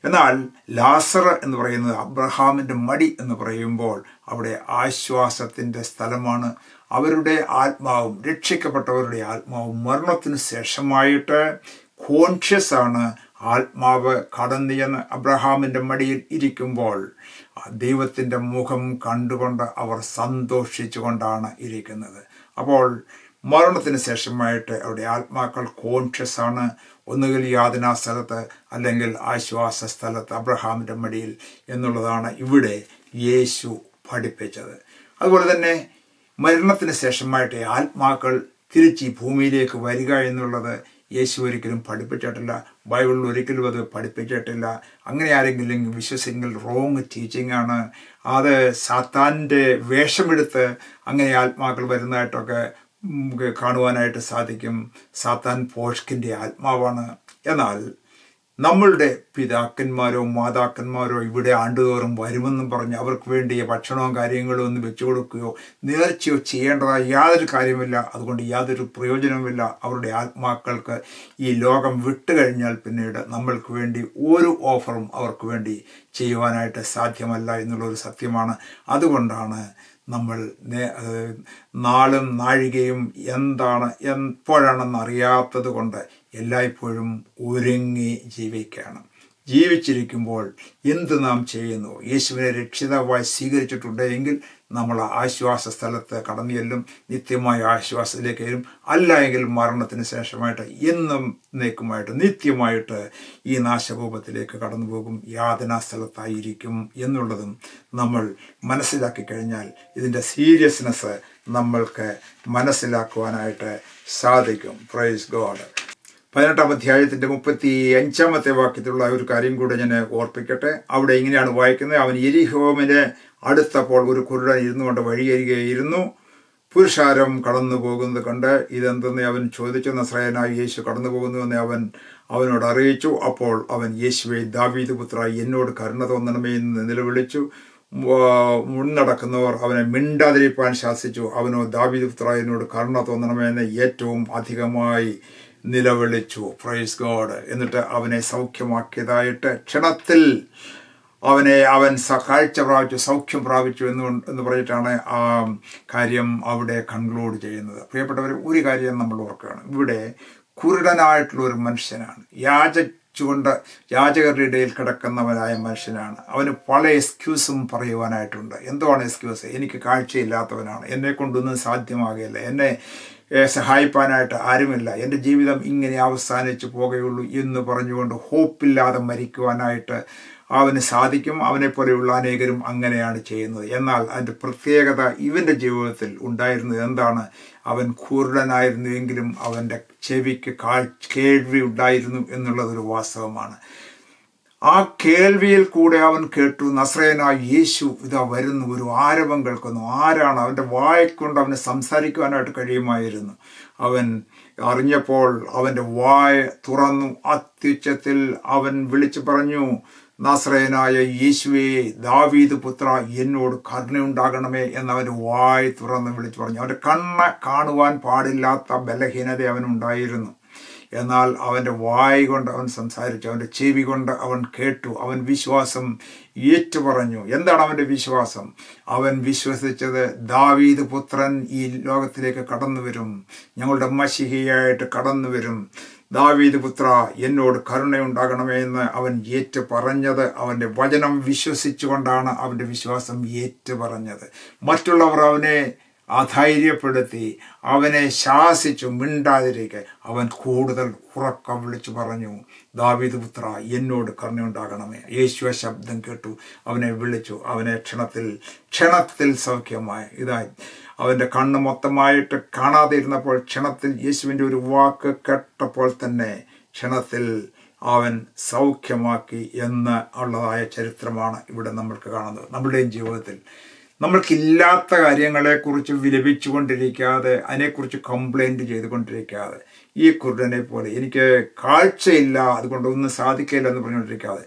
എന്നാൽ ലാസർ എന്ന് പറയുന്നത് അബ്രഹാമിൻ്റെ മടി എന്ന് പറയുമ്പോൾ അവിടെ ആശ്വാസത്തിൻ്റെ സ്ഥലമാണ്. അവരുടെ ആത്മാവും, രക്ഷിക്കപ്പെട്ടവരുടെ ആത്മാവും മരണത്തിന് ശേഷമായിട്ട് കോൺഷ്യസ് ആണ്. ആത്മാവ് കടന്നു ചെന്ന് അബ്രഹാമിൻ്റെ മടിയിൽ ഇരിക്കുമ്പോൾ ദൈവത്തിൻ്റെ മുഖം കണ്ടുകൊണ്ട് അവർ സന്തോഷിച്ചു കൊണ്ടാണ് ഇരിക്കുന്നത്. അപ്പോൾ മരണത്തിന് ശേഷമായിട്ട് അവരുടെ ആത്മാക്കൾ കോൺഷ്യസ് ആണ്. ഒന്നുകിൽ യാതനാ സ്ഥലത്ത്, അല്ലെങ്കിൽ ആശ്വാസ സ്ഥലത്ത്, അബ്രഹാമിൻ്റെ മടിയിൽ എന്നുള്ളതാണ് ഇവിടെ യേശു പഠിപ്പിച്ചത്. അതുപോലെ തന്നെ മരണത്തിന് ശേഷമായിട്ട് ആത്മാക്കൾ തിരിച്ച് ഈ ഭൂമിയിലേക്ക് വരിക എന്നുള്ളത് യേശു ഒരിക്കലും പഠിപ്പിച്ചിട്ടില്ല. ബൈബിളിൽ ഒരിക്കലും അത് പഠിപ്പിച്ചിട്ടില്ല. അങ്ങനെ ആരെങ്കിലും വിശ്വസിക്കുമെങ്കിൽ റോങ് ടീച്ചിങ് ആണ്. അത് സാത്താൻ്റെ വേഷമെടുത്ത് അങ്ങനെ ആത്മാക്കൾ വരുന്നതായിട്ടൊക്കെ കാണുവാനായിട്ട് സാധിക്കും. സാത്താൻ പോഷ്കിൻ്റെ ആത്മാവാണ്. എന്നാൽ നമ്മളുടെ പിതാക്കന്മാരോ മാതാക്കന്മാരോ ഇവിടെ ആണ്ടുതോറും വരുമെന്നും പറഞ്ഞ് അവർക്ക് വേണ്ടി ഭക്ഷണവും കാര്യങ്ങളും ഒന്നും വെച്ചു കൊടുക്കുകയോ നേർച്ചയോ ചെയ്യേണ്ടതായ യാതൊരു കാര്യമില്ല. അതുകൊണ്ട് യാതൊരു പ്രയോജനവുമില്ല. അവരുടെ ആത്മാക്കൾക്ക് ഈ ലോകം വിട്ടുകഴിഞ്ഞാൽ പിന്നീട് നമ്മൾക്ക് വേണ്ടി ഒരു ഓഫറും അവർക്ക് വേണ്ടി ചെയ്യുവാനായിട്ട് സാധ്യമല്ല എന്നുള്ളൊരു സത്യമാണ്. അതുകൊണ്ടാണ് നമ്മൾ നാളും നാഴികയും എന്താണ് എപ്പോഴാണെന്ന് അറിയാത്തത് കൊണ്ട് എല്ലായ്പ്പോഴും ഒരുങ്ങി ജീവിക്കണം. ജീവിച്ചിരിക്കുമ്പോൾ എന്ത് നാം ചെയ്യുന്നു? യേശുവിനെ രക്ഷിതാവായി സ്വീകരിച്ചിട്ടുണ്ട് എങ്കിൽ നമ്മൾ ആശ്വാസ സ്ഥലത്ത് കടന്നു ചെല്ലും, നിത്യമായ ആശ്വാസത്തിലേക്ക് വരും. അല്ല എങ്കിൽ മരണത്തിന് ശേഷമായിട്ട് എന്നും എന്നേക്കുമായിട്ട് നിത്യമായിട്ട് ഈ നാശകൂപത്തിലേക്ക് കടന്നു പോകും, യാതനാ സ്ഥലത്തായിരിക്കും എന്നുള്ളതും നമ്മൾ മനസ്സിലാക്കി കഴിഞ്ഞാൽ ഇതിൻ്റെ സീരിയസ്നെസ് നമ്മൾക്ക് മനസ്സിലാക്കുവാനായിട്ട് സാധിക്കും. Praise God. 18-ാം അധ്യായത്തിൻ്റെ 35-ാമത്തെ വാക്യത്തിലുള്ള ഒരു കാര്യം കൂടെ ഞാൻ ഓർപ്പിക്കട്ടെ. അവിടെ ഇങ്ങനെയാണ് വായിക്കുന്നത്: അവൻ യെരിഹോമിന് അടുത്തപ്പോൾ ഒരു കുരുടൻ ഇരുന്നുകൊണ്ട് വഴിയരികെയിരുന്നു. പുരുഷാരം കടന്നു പോകുന്നത് കണ്ട് ഇതെന്തെന്ന് അവൻ ചോദിച്ചു. നസ്രായനായ യേശു കടന്നു പോകുന്നുവെന്ന് അവനോട് അറിയിച്ചു. അപ്പോൾ അവൻ, യേശുവേ, ദാവീദ് പുത്രാ, എന്നോട് കരുണ തോന്നണമേ എന്ന് നിലവിളിച്ചു. മുന്നടക്കുന്നവർ അവനെ മിണ്ടാതിരിപ്പാൻ ശാസിച്ചു. അവനോ, ദാവീദ് പുത്രാ, എന്നോട് കരുണ തോന്നണമേ എന്ന് ഏറ്റവും അധികമായി നിലവിളിച്ചു. Praise God. എന്നിട്ട് അവനെ സൗഖ്യമാക്കിയതായിട്ട് ക്ഷണത്തിൽ അവൻ കാഴ്ച പ്രാപിച്ചു, സൗഖ്യം പ്രാപിച്ചു എന്ന് പറഞ്ഞിട്ടാണ് ആ കാര്യം അവിടെ കൺക്ലൂഡ് ചെയ്യുന്നത്. പ്രിയപ്പെട്ടവർ, ഒരു കാര്യം നമ്മൾ ഓർക്കുകയാണ്. ഇവിടെ കുരുടനായിട്ടുള്ള ഒരു മനുഷ്യനാണ്, യാചകരുടെ ഇടയിൽ കിടക്കുന്നവനായ മനുഷ്യനാണ്. അവന് പല എക്സ്ക്യൂസും പറയുവാനായിട്ടുണ്ട്. എന്താണ് എക്സ്ക്യൂസ്? എനിക്ക് കാഴ്ചയില്ലാത്തവനാണ്, എന്നെ കൊണ്ടൊന്നും സാധ്യമാകുകയില്ല, എന്നെ സഹായിപ്പാനായിട്ട് ആരുമില്ല, എൻ്റെ ജീവിതം ഇങ്ങനെ അവസാനിച്ചു പോകുകയുള്ളൂ എന്ന് പറഞ്ഞുകൊണ്ട് ഹോപ്പില്ലാതെ മരിക്കുവാനായിട്ട് അവന് സാധിക്കും. അവനെപ്പോലെയുള്ള അനേകരും അങ്ങനെയാണ് ചെയ്യുന്നത്. എന്നാൽ അതിൻ്റെ പ്രത്യേകത ഇവൻ്റെ ജീവിതത്തിൽ ഉണ്ടായിരുന്നത് എന്താണ്? അവൻ കുരുടനായിരുന്നുവെങ്കിലും അവൻ്റെ ചെവിക്ക് കേൾവി ഉണ്ടായിരുന്നു എന്നുള്ളതൊരു വാസ്തവമാണ്. ആ കേൾവിയിൽ കൂടെ അവൻ കേട്ടു, നസ്രയനായ യേശു ഇതാ വരുന്നു, ഒരു ആരവം കേൾക്കുന്നു. ആരാണ്? അവൻ്റെ വായക്കൊണ്ട് അവന് സംസാരിക്കുവാനായിട്ട് കഴിയുമായിരുന്നു. അവൻ അറിഞ്ഞപ്പോൾ അവൻ്റെ വായ തുറന്നു, അത്യുച്ചത്തിൽ അവൻ വിളിച്ചു പറഞ്ഞു, നസ്രയനായ യേശുവേ, ദാവീദ് പുത്ര, എന്നോട് കരുണയുണ്ടാകണമേ എന്നവൻ്റെ വായ് തുറന്ന് വിളിച്ചു പറഞ്ഞു. അവൻ്റെ കണ്ണ് കാണുവാൻ പാടില്ലാത്ത ബലഹീനത അവനുണ്ടായിരുന്നു. എന്നാൽ അവൻ്റെ വായ് കൊണ്ട് അവൻ സംസാരിച്ചു, അവൻ്റെ ചെവി കൊണ്ട് അവൻ കേട്ടു. അവൻ വിശ്വാസം ഏറ്റുപറഞ്ഞു. എന്താണ് അവൻ്റെ വിശ്വാസം? അവൻ വിശ്വസിച്ചത് ദാവീദ് പുത്രൻ ഈ ലോകത്തിലേക്ക് കടന്നു വരും, ഞങ്ങളുടെ മശിഹയായിട്ട് കടന്നു വരും. ദാവീദ് പുത്ര, എന്നോട് കരുണയുണ്ടാകണമേ എന്ന് അവൻ ഏറ്റു പറഞ്ഞത്, അവൻ്റെ വചനം വിശ്വസിച്ചുകൊണ്ടാണ് അവൻ്റെ വിശ്വാസം ഏറ്റു പറഞ്ഞത്. മറ്റുള്ളവർ അവനെ അധൈര്യപ്പെടുത്തി, അവനെ ശാസിച്ചു, മിണ്ടാതിരിക്കെ അവൻ കൂടുതൽ ഉറക്കം വിളിച്ചു പറഞ്ഞു, ദാവീദ് പുത്ര, എന്നോട് കരുണയുണ്ടാകണമേ. യേശുവ ശബ്ദം കേട്ടു, അവനെ വിളിച്ചു. അവനെ ക്ഷണത്തിൽ സൗഖ്യമായി. ഇതായി അവൻ്റെ കണ്ണ് മൊത്തമായിട്ട് കാണാതെ ഇരുന്നപ്പോൾ ക്ഷണത്തിൽ യേശുവിൻ്റെ ഒരു വാക്ക് കേട്ടപ്പോൾ തന്നെ ക്ഷണത്തിൽ അവൻ സൗഖ്യമാക്കി എന്ന് ഉള്ളതായ ചരിത്രമാണ് ഇവിടെ നമ്മൾക്ക് കാണുന്നത്. നമ്മുടെയും ജീവിതത്തിൽ നമ്മൾക്കില്ലാത്ത കാര്യങ്ങളെക്കുറിച്ച് വിലപിച്ചുകൊണ്ടിരിക്കാതെ, അതിനെക്കുറിച്ച് കംപ്ലൈൻറ്റ് ചെയ്തുകൊണ്ടിരിക്കാതെ, ഈ കുരുടനെ പോലെ എനിക്ക് കാഴ്ചയില്ല അതുകൊണ്ടൊന്നും സാധിക്കില്ല എന്ന് പറഞ്ഞുകൊണ്ടിരിക്കാതെ,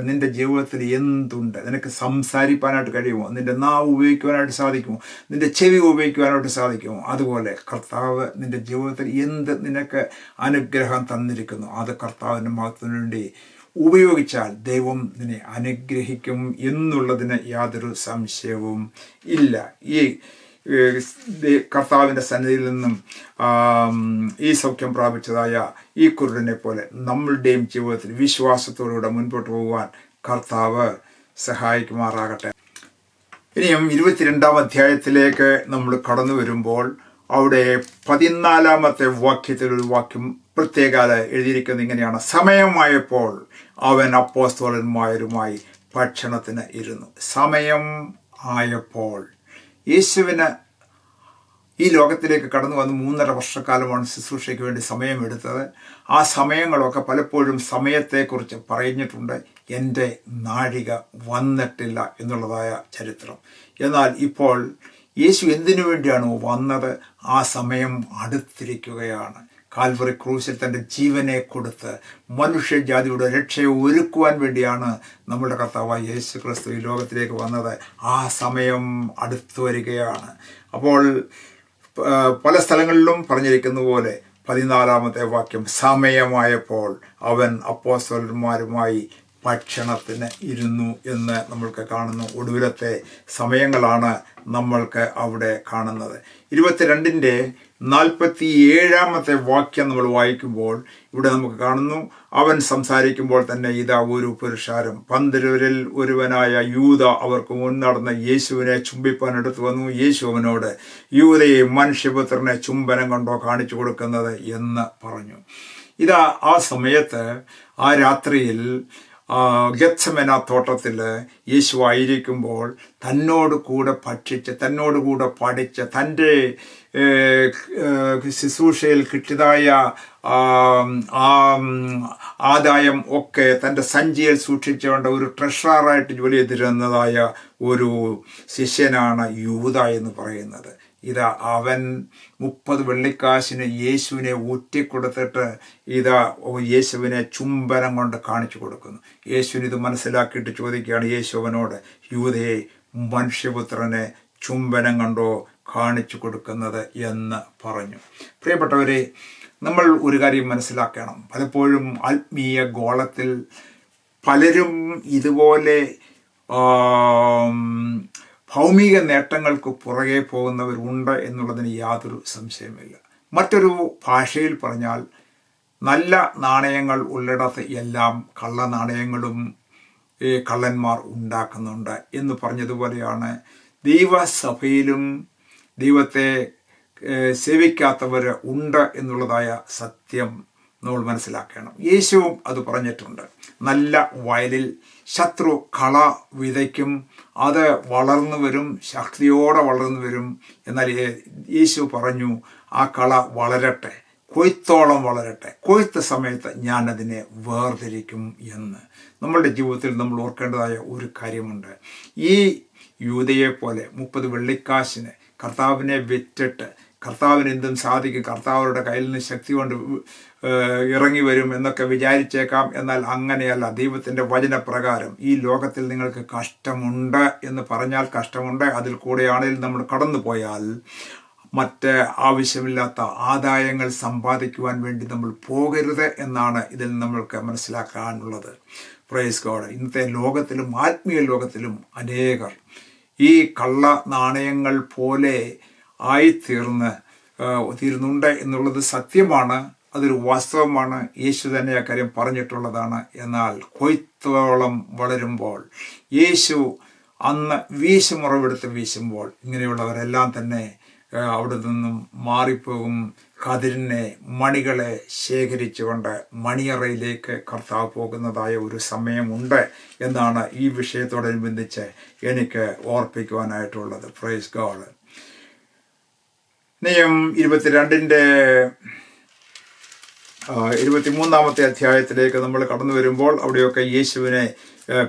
നിന്റെ ജീവിതത്തിൽ എന്തുണ്ട്? നിനക്ക് സംസാരിക്കാനായിട്ട് കഴിയുമോ? നിന്റെ നാവ് ഉപയോഗിക്കുവാനായിട്ട് സാധിക്കുമോ? നിന്റെ ചെവി ഉപയോഗിക്കുവാനായിട്ട് സാധിക്കുമോ? അതുപോലെ കർത്താവ് നിന്റെ ജീവിതത്തിൽ എന്ത് നിനക്ക് അനുഗ്രഹം തന്നിരിക്കുന്നു, അത് കർത്താവിൻ്റെ മഹത്വത്തിന് വേണ്ടി ഉപയോഗിച്ചാൽ ദൈവം നിന്നെ അനുഗ്രഹിക്കും എന്നുള്ളതിന് യാതൊരു സംശയവും ഇല്ല. ഈ കർത്താവിൻ്റെ സന്നിധിയിൽ നിന്നും ഈ സൗഖ്യം പ്രാപിച്ചതായ ഈ കുരുടനെ പോലെ നമ്മളുടെയും ജീവിതത്തിൽ വിശ്വാസത്തോടുകൂടെ മുൻപോട്ട് പോകുവാൻ കർത്താവ് സഹായിക്കുമാറാകട്ടെ. ഇനിയും 22-ാം അധ്യായത്തിലേക്ക് നമ്മൾ കടന്നു വരുമ്പോൾ അവിടെ 14-ാമത്തെ വാക്യത്തിൽ ഒരു വാക്യം പ്രത്യേകത എഴുതിയിരിക്കുന്നത് ഇങ്ങനെയാണ്: സമയമായപ്പോൾ അവൻ അപ്പോസ്തലന്മാരുമായി ഭക്ഷണത്തിന് ഇരുന്നു. സമയം ആയപ്പോൾ യേശുവിന് ഈ ലോകത്തിലേക്ക് കടന്നു വന്ന് 3.5 വർഷക്കാലമാണ് ശുശ്രൂഷയ്ക്ക് വേണ്ടി സമയമെടുത്തത്. ആ സമയങ്ങളൊക്കെ പലപ്പോഴും സമയത്തെക്കുറിച്ച് പറഞ്ഞിട്ടുണ്ട്. എൻ്റെ നാഴിക വന്നിട്ടില്ല എന്നുള്ളതായ ചരിത്രം. എന്നാൽ ഇപ്പോൾ യേശു എന്തിനു വേണ്ടിയാണോ വന്നത്, ആ സമയം അടുത്തിരിക്കുകയാണ്. കാൽവറി ക്രൂശിൽ തൻ്റെ ജീവനെ കൊടുത്ത് മനുഷ്യജാതിയുടെ രക്ഷയെ ഒരുക്കുവാൻ വേണ്ടിയാണ് നമ്മുടെ കർത്താവായ യേശു ക്രിസ്തു ഈ ലോകത്തിലേക്ക് വന്നത്. ആ സമയം അടുത്തു വരികയാണ്. അപ്പോൾ പല സ്ഥലങ്ങളിലും പറഞ്ഞിരിക്കുന്ന പോലെ 14-ാമത്തെ വാക്യം, സമയമായപ്പോൾ അവൻ അപ്പോസ്തലന്മാരുമായി ഭക്ഷണത്തിന് ഇരുന്നു എന്ന് നമ്മൾക്ക് കാണുന്നു. ഒടുവിലത്തെ സമയങ്ങളാണ് നമ്മൾക്ക് അവിടെ കാണുന്നത്. 22-ന്റെ 47 വാക്യം നമ്മൾ വായിക്കുമ്പോൾ ഇവിടെ നമുക്ക് കാണുന്നു, അവൻ സംസാരിക്കുമ്പോൾ തന്നെ ഇതാ ഒരു പുരുഷാരം 12 ഒരുവനായ യൂദ അവർക്ക് മുൻനടന്ന് യേശുവിനെ ചുംബിപ്പാൻ എടുത്തു വന്നു. യേശു അവനോട്, യൂദയെ മനുഷ്യപുത്രനെ ചുംബനം കൊണ്ടോ കാണിച്ചു കൊടുക്കുന്നത് എന്ന് പറഞ്ഞു. ഇതാ ആ സമയത്ത് ആ രാത്രിയിൽ ഗെത്സമന തോട്ടത്തിൽ യേശു ആയിരിക്കുമ്പോൾ തന്നോട് കൂടെ ഭക്ഷിച്ച്, തന്നോട് കൂടെ പഠിച്ച്, തൻ്റെ ശുശ്രൂഷയിൽ കിട്ടിയതായ ആദായം ഒക്കെ തൻ്റെ സഞ്ചിയിൽ സൂക്ഷിച്ചുകൊണ്ട് ഒരു ട്രഷറായിട്ട് ജോലി ചെയ്തിരുന്നതായ ഒരു ശിഷ്യനാണ് യൂദ എന്ന് പറയുന്നത്. ഇതാ അവൻ 30 വെള്ളിക്കാശിന് യേശുവിനെ ഊറ്റിക്കൊടുത്തിട്ട് ഇതാ യേശുവിനെ ചുംബനം കൊണ്ട് കാണിച്ചു കൊടുക്കുന്നു. യേശുവിന് ഇത് മനസ്സിലാക്കിയിട്ട് ചോദിക്കുകയാണ് യേശു അവനോട്, യൂദയെ മനുഷ്യപുത്രനെ ചുംബനം കണ്ടോ കാണിച്ചു കൊടുക്കുന്നത് എന്ന് പറഞ്ഞു. പ്രിയപ്പെട്ടവരെ, നമ്മൾ ഒരു കാര്യം മനസ്സിലാക്കണം. പലപ്പോഴും ആത്മീയ ഗോളത്തിൽ പലരും ഇതുപോലെ ഭൗമിക നേട്ടങ്ങൾക്ക് പുറകെ പോകുന്നവരുണ്ട് എന്നുള്ളതിന് യാതൊരു സംശയമില്ല. മറ്റൊരു ഭാഷയിൽ പറഞ്ഞാൽ, നല്ല നാണയങ്ങൾ ഉള്ളിടത്ത് എല്ലാം കള്ള നാണയങ്ങളും കള്ളന്മാർ ഉണ്ടാക്കുന്നുണ്ട് എന്ന് പറഞ്ഞതുപോലെയാണ് ദൈവസഭയിലും ദൈവത്തെ സേവിക്കാത്തവർ ഉണ്ട് എന്നുള്ളതായ സത്യം നമ്മൾ മനസ്സിലാക്കണം. യേശുവും അത് പറഞ്ഞിട്ടുണ്ട്. നല്ല വയലിൽ ശത്രു കള വിതയ്ക്കും, അത് വളർന്നു വരും, ശക്തിയോടെ വളർന്നു വരും. എന്നാൽ യേശു പറഞ്ഞു, ആ കള വളരട്ടെ, കൊയ്ത്തോളം വളരട്ടെ, കൊയ്ത്ത് സമയത്ത് ഞാൻ അതിനെ വേർതിരിക്കും എന്ന്. നമ്മളുടെ ജീവിതത്തിൽ നമ്മൾ ഓർക്കേണ്ടതായ ഒരു കാര്യമുണ്ട്. ഈ യൂദയെ പോലെ 30 വെള്ളിക്കാശിന് കർത്താവിനെ വിറ്റിട്ട് കർത്താവിന് എന്തും സാധിക്കും, കർത്താവരുടെ കയ്യിൽ നിന്ന് ശക്തി കൊണ്ട് ഇറങ്ങി വരും എന്നൊക്കെ വിചാരിച്ചേക്കാം. എന്നാൽ അങ്ങനെയല്ല. ദൈവത്തിൻ്റെ വചനപ്രകാരം ഈ ലോകത്തിൽ നിങ്ങൾക്ക് കഷ്ടമുണ്ട് എന്ന് പറഞ്ഞാൽ കഷ്ടമുണ്ട്. അതിൽ കൂടെയാണെങ്കിലും നമ്മൾ കടന്നു പോയാൽ മറ്റ് ആവശ്യമില്ലാത്ത ആദായങ്ങൾ സമ്പാദിക്കുവാൻ വേണ്ടി നമ്മൾ പോകരുത് എന്നാണ് ഇതിൽ നമ്മൾക്ക് മനസ്സിലാക്കാനുള്ളത്. Praise God. ഇന്നത്തെ ലോകത്തിലും ആത്മീയ ലോകത്തിലും അനേകർ ഈ കള്ള നാണയങ്ങൾ പോലെ തീരുന്നുണ്ട് എന്നുള്ളത് സത്യമാണ്. അതൊരു വാസ്തവമാണ്. യേശു തന്നെ ആ കാര്യം പറഞ്ഞിട്ടുള്ളതാണ്. എന്നാൽ കൊയ്ത്തോളം വളരുമ്പോൾ, യേശു അന്ന് വീശുമുറവെടുത്ത് വീശുമ്പോൾ ഇങ്ങനെയുള്ളവരെല്ലാം തന്നെ അവിടെ നിന്നും മാറിപ്പോകും. കതിരിനെ, മണികളെ ശേഖരിച്ചുകൊണ്ട് മണിയറയിലേക്ക് കർത്താവ് പോകുന്നതായ ഒരു സമയമുണ്ട് എന്നാണ് ഈ വിഷയത്തോടനുബന്ധിച്ച് എനിക്ക് ഓർപ്പിക്കുവാനായിട്ടുള്ളത്. Praise God. നെഹ്യം 23 അധ്യായത്തിലേക്ക് നമ്മൾ കടന്നു വരുമ്പോൾ അവിടെയൊക്കെ യേശുവിനെ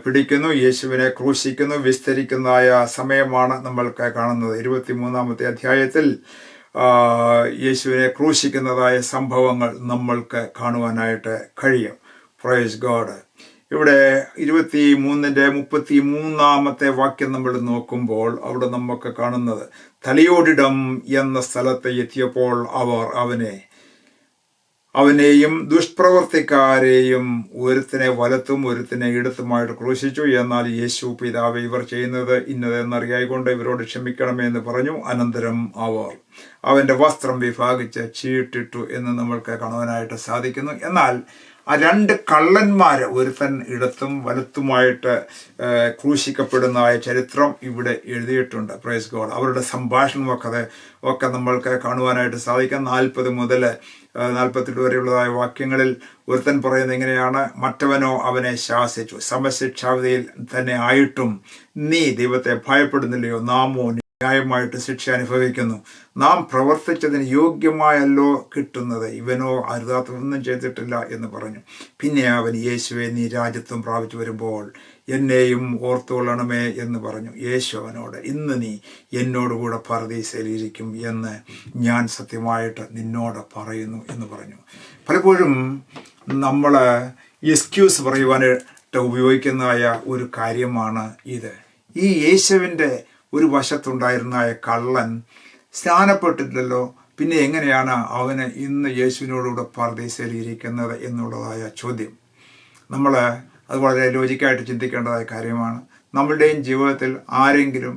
പിടിക്കുന്നു, യേശുവിനെ ക്രൂശിക്കുന്നു, വിസ്തരിക്കുന്നതായ സമയമാണ് നമ്മൾക്ക് കാണുന്നത്. 23 അധ്യായത്തിൽ യേശുവിനെ ക്രൂശിക്കുന്നതായ സംഭവങ്ങൾ നമ്മൾക്ക് കാണുവാനായിട്ട് കഴിയും. Praise God. ഇവിടെ 23-33 വാക്യം നമ്മൾ നോക്കുമ്പോൾ അവിടെ നമുക്ക് കാണുന്നത്, തലയോടിടം എന്ന സ്ഥലത്ത് എത്തിയപ്പോൾ അവർ അവനെയും ദുഷ്പ്രവർത്തിക്കാരെയും ഒരുത്തിനെ വലത്തും ഒരുത്തിനെ ഇടത്തുമായിട്ട് ക്രൂശിച്ചു. എന്നാൽ യേശു, പിതാവേ, ഇവർ ചെയ്യുന്നത് ഇന്നതെന്നറിയായിക്കൊണ്ട് ഇവരോട് ക്ഷമിക്കണമെന്ന് പറഞ്ഞു. അനന്തരം അവർ അവൻ്റെ വസ്ത്രം വിഭാഗിച്ച് ചീട്ടിട്ടു എന്ന് നമ്മൾക്ക് കാണുവാനായിട്ട് സാധിക്കുന്നു. എന്നാൽ ആ 2 കള്ളന്മാർ, ഒരുത്തൻ ഇടത്തും വലത്തുമായിട്ട് ക്രൂശിക്കപ്പെടുന്നതായ ചരിത്രം ഇവിടെ എഴുതിയിട്ടുണ്ട്. Praise God. അവരുടെ സംഭാഷണമൊക്കെ നമ്മൾക്ക് കാണുവാനായിട്ട് സാധിക്കും. 40 മുതൽ 42 വരെയുള്ളതായ വാക്യങ്ങളിൽ ഒരുത്തൻ പറയുന്നത് എങ്ങനെയാണ്? മറ്റവനോ അവനെ ശാസിച്ചു, സമശിക്ഷാവിധിയിൽ തന്നെ ആയിട്ടും നീ ദൈവത്തെ ഭയപ്പെടുന്നില്ലയോ? നാമോ ന്യായമായിട്ട് ശിക്ഷ അനുഭവിക്കുന്നു. നാം പ്രവർത്തിച്ചതിന് യോഗ്യമായല്ലോ കിട്ടുന്നത്, ഇവനോ അരുതാത്തതൊന്നും ചെയ്തിട്ടില്ല എന്ന് പറഞ്ഞു. പിന്നെ അവൻ, യേശുവെ, നീ രാജ്യത്വം പ്രാപിച്ചു വരുമ്പോൾ എന്നെയും ഓർത്തുകൊള്ളണമേ എന്ന് പറഞ്ഞു. യേശു അവനോട്, ഇന്ന് നീ എന്നോടുകൂടെ പറുദീസയിലിരിക്കും എന്ന് ഞാൻ സത്യമായിട്ട് നിന്നോട് പറയുന്നു എന്ന് പറഞ്ഞു. പലപ്പോഴും നമ്മൾ എക്സ്ക്യൂസ് പറയുവാനായിട്ട് ഉപയോഗിക്കുന്നതായ ഒരു കാര്യമാണ് ഇത്. ഈ യേശുവിൻ്റെ ഒരു വശത്തുണ്ടായിരുന്ന കള്ളൻ സ്നാനപ്പെട്ടിട്ടില്ലല്ലോ, പിന്നെ എങ്ങനെയാണ് അവന് ഇന്ന് യേശുവിനോടുകൂടെ പറുദീസയിലിരിക്കുന്നത് എന്നുള്ളതായ ചോദ്യം. അത് വളരെ ലോജിക്കായിട്ട് ചിന്തിക്കേണ്ടതായ കാര്യമാണ്. നമ്മളുടെയും ജീവിതത്തിൽ ആരെങ്കിലും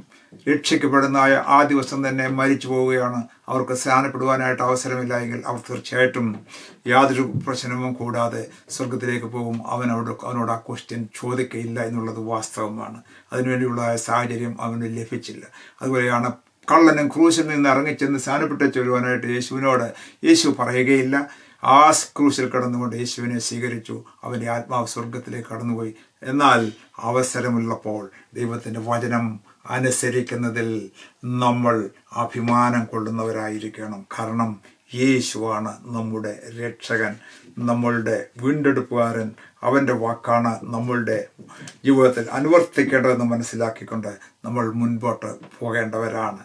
രക്ഷിക്കപ്പെടുന്ന ആ ദിവസം തന്നെ മരിച്ചു പോവുകയാണ്. അവർക്ക് സ്നാനപ്പെടുവാനായിട്ട് അവസരമില്ല എങ്കിൽ അവർ തീർച്ചയായിട്ടും യാതൊരു പ്രശ്നവും കൂടാതെ സ്വർഗത്തിലേക്ക് പോകും. അവനോട് ആ ക്വസ്റ്റ്യൻ ചോദിക്കയില്ല എന്നുള്ളത് വാസ്തവമാണ്. അതിനുവേണ്ടിയുള്ള സാഹചര്യം അവന് ലഭിച്ചില്ല. അതുപോലെയാണ് കള്ളനും ക്രൂശിൽ നിന്ന് ഇറങ്ങിച്ചെന്ന് സ്നാനപ്പെട്ട് ചൊല്ലുവാനായിട്ട് യേശു പറയുകയില്ല. ആ ക്രൂശിൽ കടന്നുകൊണ്ട് യേശുവിനെ സ്വീകരിച്ചു. അവൻ്റെ ആത്മാവ് സ്വർഗത്തിലേക്ക് കടന്നുപോയി. എന്നാൽ അവസരമുള്ളപ്പോൾ ദൈവത്തിൻ്റെ വചനം അനുസരിക്കുന്നതിൽ നമ്മൾ അഭിമാനം കൊള്ളുന്നവരായിരിക്കണം. കാരണം യേശുവാണ് നമ്മുടെ രക്ഷകൻ, നമ്മളുടെ വീണ്ടെടുപ്പുകാരൻ. അവൻ്റെ വാക്കാണ് നമ്മളുടെ ജീവിതത്തിൽ അനുവർത്തിക്കേണ്ടതെന്ന് മനസ്സിലാക്കിക്കൊണ്ട് നമ്മൾ മുൻപോട്ട് പോകേണ്ടവരാണ്.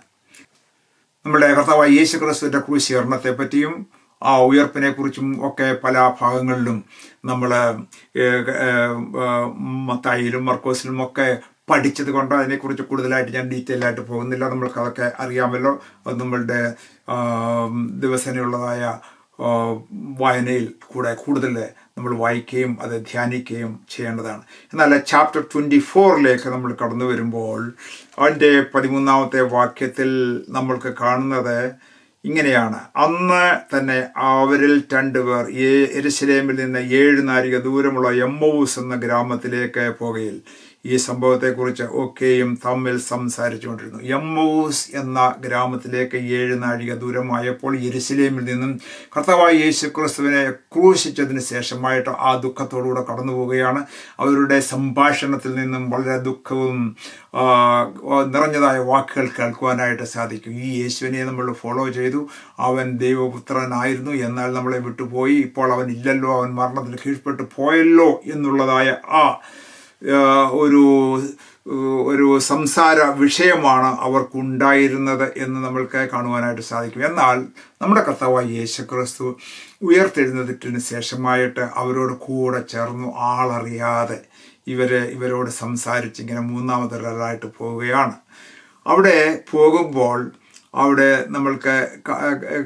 നമ്മുടെ കർത്താവായ യേശു ക്രിസ്തുവിൻ്റെ ക്രൂശീകരണത്തെ പറ്റിയും ആ ഉയർപ്പിനെ കുറിച്ചും ഒക്കെ പല ഭാഗങ്ങളിലും നമ്മൾ മത്തായിയിലും മർക്കോസിലും ഒക്കെ പഠിച്ചത് കൊണ്ട് അതിനെക്കുറിച്ച് കൂടുതലായിട്ട് ഞാൻ ഡീറ്റെയിൽ ആയിട്ട് പോകുന്നില്ല. നമ്മൾക്ക് അതൊക്കെ അറിയാമല്ലോ. അത് നമ്മളുടെ ദിവസേനയുള്ളതായ വായനയിൽ കൂടുതൽ നമ്മൾ വായിക്കുകയും അത് ധ്യാനിക്കുകയും ചെയ്യേണ്ടതാണ്. എന്നാൽ ചാപ്റ്റർ 24 നമ്മൾ കടന്നു വരുമ്പോൾ അതിൻ്റെ 13 വാക്യത്തിൽ നമ്മൾക്ക് കാണുന്നത് ഇങ്ങനെയാണ്. അന്ന് തന്നെ അവരിൽ 2 പേർ യെരുശലേമിൽ നിന്ന് 7 നാഴിക ദൂരമുള്ള എമ്മൗസ് എന്ന ഗ്രാമത്തിലേക്ക് പോകുകയിൽ ഈ സംഭവത്തെക്കുറിച്ച് ഒക്കെയും തമ്മിൽ സംസാരിച്ചുകൊണ്ടിരുന്നു. എമ്മൗസ് എന്ന ഗ്രാമത്തിലേക്ക് 7 നാഴിക ദൂരമായപ്പോൾ യെരുശലേമിൽ നിന്നും കർത്താവായ യേശു ക്രിസ്തുവിനെ ക്രൂശിച്ചതിന് ശേഷമായിട്ട് ആ ദുഃഖത്തോടുകൂടെ കടന്നു പോവുകയാണ്. അവരുടെ സംഭാഷണത്തിൽ നിന്നും വളരെ ദുഃഖവും നിറഞ്ഞതായ വാക്കുകൾ കേൾക്കുവാനായിട്ട് സാധിക്കും. ഈ യേശുവിനെ നമ്മൾ ഫോളോ ചെയ്തു, അവൻ ദൈവപുത്രനായിരുന്നു, എന്നാൽ നമ്മളെ വിട്ടുപോയി, ഇപ്പോൾ അവൻ ഇല്ലല്ലോ, അവൻ മരണത്തിന് കീഴ്പ്പെട്ടു പോയല്ലോ എന്നുള്ളതായ ആ ഒരു സംസാര വിഷയമാണ് അവർക്കുണ്ടായിരുന്നത് എന്ന് നമ്മൾക്ക് കാണുവാനായിട്ട് സാധിക്കും. എന്നാൽ നമ്മുടെ കർത്താവായ യേശു ക്രിസ്തു ഉയർത്തെഴുന്നേറ്റതിന് ശേഷമായിട്ട് അവരോട് കൂടെ ചേർന്നു ആളറിയാതെ ഇവരോട് സംസാരിച്ച് ഇങ്ങനെ മൂന്നാമതൊരാളായിട്ട് പോവുകയാണ്. അവിടെ പോകുമ്പോൾ അവിടെ നമ്മൾക്ക്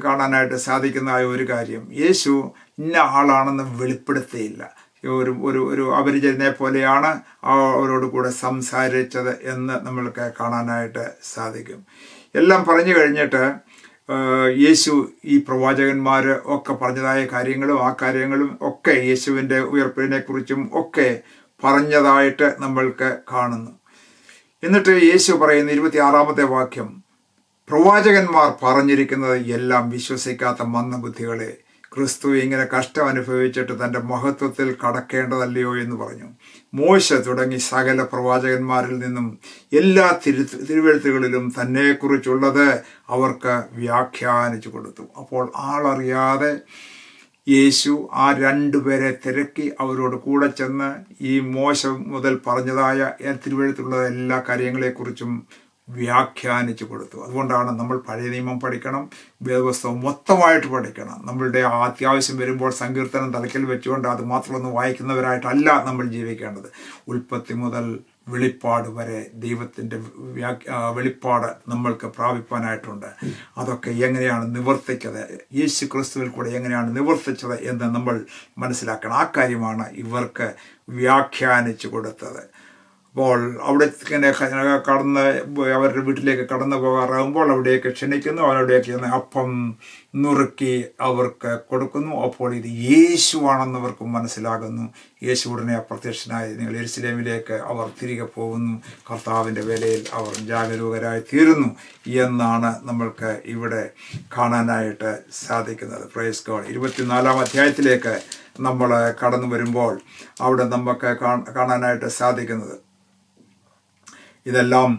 കാണാനായിട്ട് സാധിക്കുന്ന ഒരു കാര്യം, യേശു ഇന്ന ആളാണെന്ന് വെളിപ്പെടുത്തിയില്ല. ഒരു അപരിചിതനെ പോലെയാണ് അവരോട് കൂടെ സംസാരിച്ചത് എന്ന് നമ്മൾക്ക് കാണാനായിട്ട് സാധിക്കും. എല്ലാം പറഞ്ഞു കഴിഞ്ഞിട്ട് യേശു ഈ പ്രവാചകന്മാർ ഒക്കെ പറഞ്ഞതായ കാര്യങ്ങളും ആ കാര്യങ്ങളും ഒക്കെ യേശുവിൻ്റെ ഉയർപ്പിനെ കുറിച്ചും ഒക്കെ പറഞ്ഞതായിട്ട് നമ്മൾക്ക് കാണുന്നു. എന്നിട്ട് യേശു പറയുന്ന 26 വാക്യം, പ്രവാചകന്മാർ പറഞ്ഞിരിക്കുന്നത് എല്ലാം വിശ്വസിക്കാത്ത മന്ദബുദ്ധികളെ, ക്രിസ്തു ഇങ്ങനെ കഷ്ടം അനുഭവിച്ചിട്ട് തൻ്റെ മഹത്വത്തിൽ കടക്കേണ്ടതല്ലയോ എന്ന് പറഞ്ഞു. മോശ തുടങ്ങി സകല പ്രവാചകന്മാരിൽ നിന്നും എല്ലാ തിരുവെഴുത്തുകളിലും തന്നെക്കുറിച്ചുള്ളത് അവർക്ക് വ്യാഖ്യാനിച്ചു കൊടുത്തു. അപ്പോൾ ആളറിയാതെ യേശു ആ 2 പേരെ തിരക്കി അവരോട് കൂടെ ചെന്ന് ഈ മോശ മുതൽ പറഞ്ഞതായ തിരുവെഴുത്തുള്ള എല്ലാ കാര്യങ്ങളെക്കുറിച്ചും വ്യാഖ്യാനിച്ചു കൊടുത്തു. അതുകൊണ്ടാണ് നമ്മൾ പഴയ നിയമം പഠിക്കണം, വേദപുസ്തകം മൊത്തമായിട്ട് പഠിക്കണം. നമ്മളുടെ അത്യാവശ്യം വരുമ്പോൾ സങ്കീർത്തനം തലയ്ക്കൽ വെച്ചുകൊണ്ട് അത് മാത്രമൊന്നും വായിക്കുന്നവരായിട്ടല്ല നമ്മൾ ജീവിക്കേണ്ടത്. ഉൽപ്പത്തി മുതൽ വെളിപ്പാട് വരെ ദൈവത്തിൻ്റെ വെളിപ്പാട് നമ്മൾക്ക് പ്രാപിപ്പാനായിട്ടുണ്ട്. അതൊക്കെ എങ്ങനെയാണ് നിവർത്തിച്ചത്, യേശു ക്രിസ്തുവിൽ കൂടെ എങ്ങനെയാണ് നിവർത്തിച്ചത് എന്ന് നമ്മൾ മനസ്സിലാക്കണം. ആ കാര്യമാണ് ഇവർക്ക് വ്യാഖ്യാനിച്ചു കൊടുത്തത്. അപ്പോൾ അവിടെ ഇങ്ങനെ കടന്ന് അവരുടെ വീട്ടിലേക്ക് കടന്നു പോകാറാകുമ്പോൾ അവിടേക്ക് ക്ഷണിക്കുന്നു. അവരവിടേക്ക് ചെന്ന് അപ്പം നുറുക്കി അവർക്ക് കൊടുക്കുന്നു. അപ്പോൾ ഇത് യേശുവാണെന്നവർക്ക് മനസ്സിലാകുന്നു. യേശു ഉടനെ അപ്രത്യക്ഷനായി നിങ്ങൾ യെരുശലേമിലേക്ക് അവർ തിരികെ പോകുന്നു. കർത്താവിൻ്റെ വേലയിൽ അവർ ജാഗരൂകരായി തീരുന്നു എന്നാണ് നമ്മൾക്ക് ഇവിടെ കാണാനായിട്ട് സാധിക്കുന്നത്. Praise God. 24 അധ്യായത്തിലേക്ക് നമ്മൾ കടന്നു വരുമ്പോൾ അവിടെ നമുക്ക് കാണാനായിട്ട് സാധിക്കുന്നത് ഇതെല്ലാം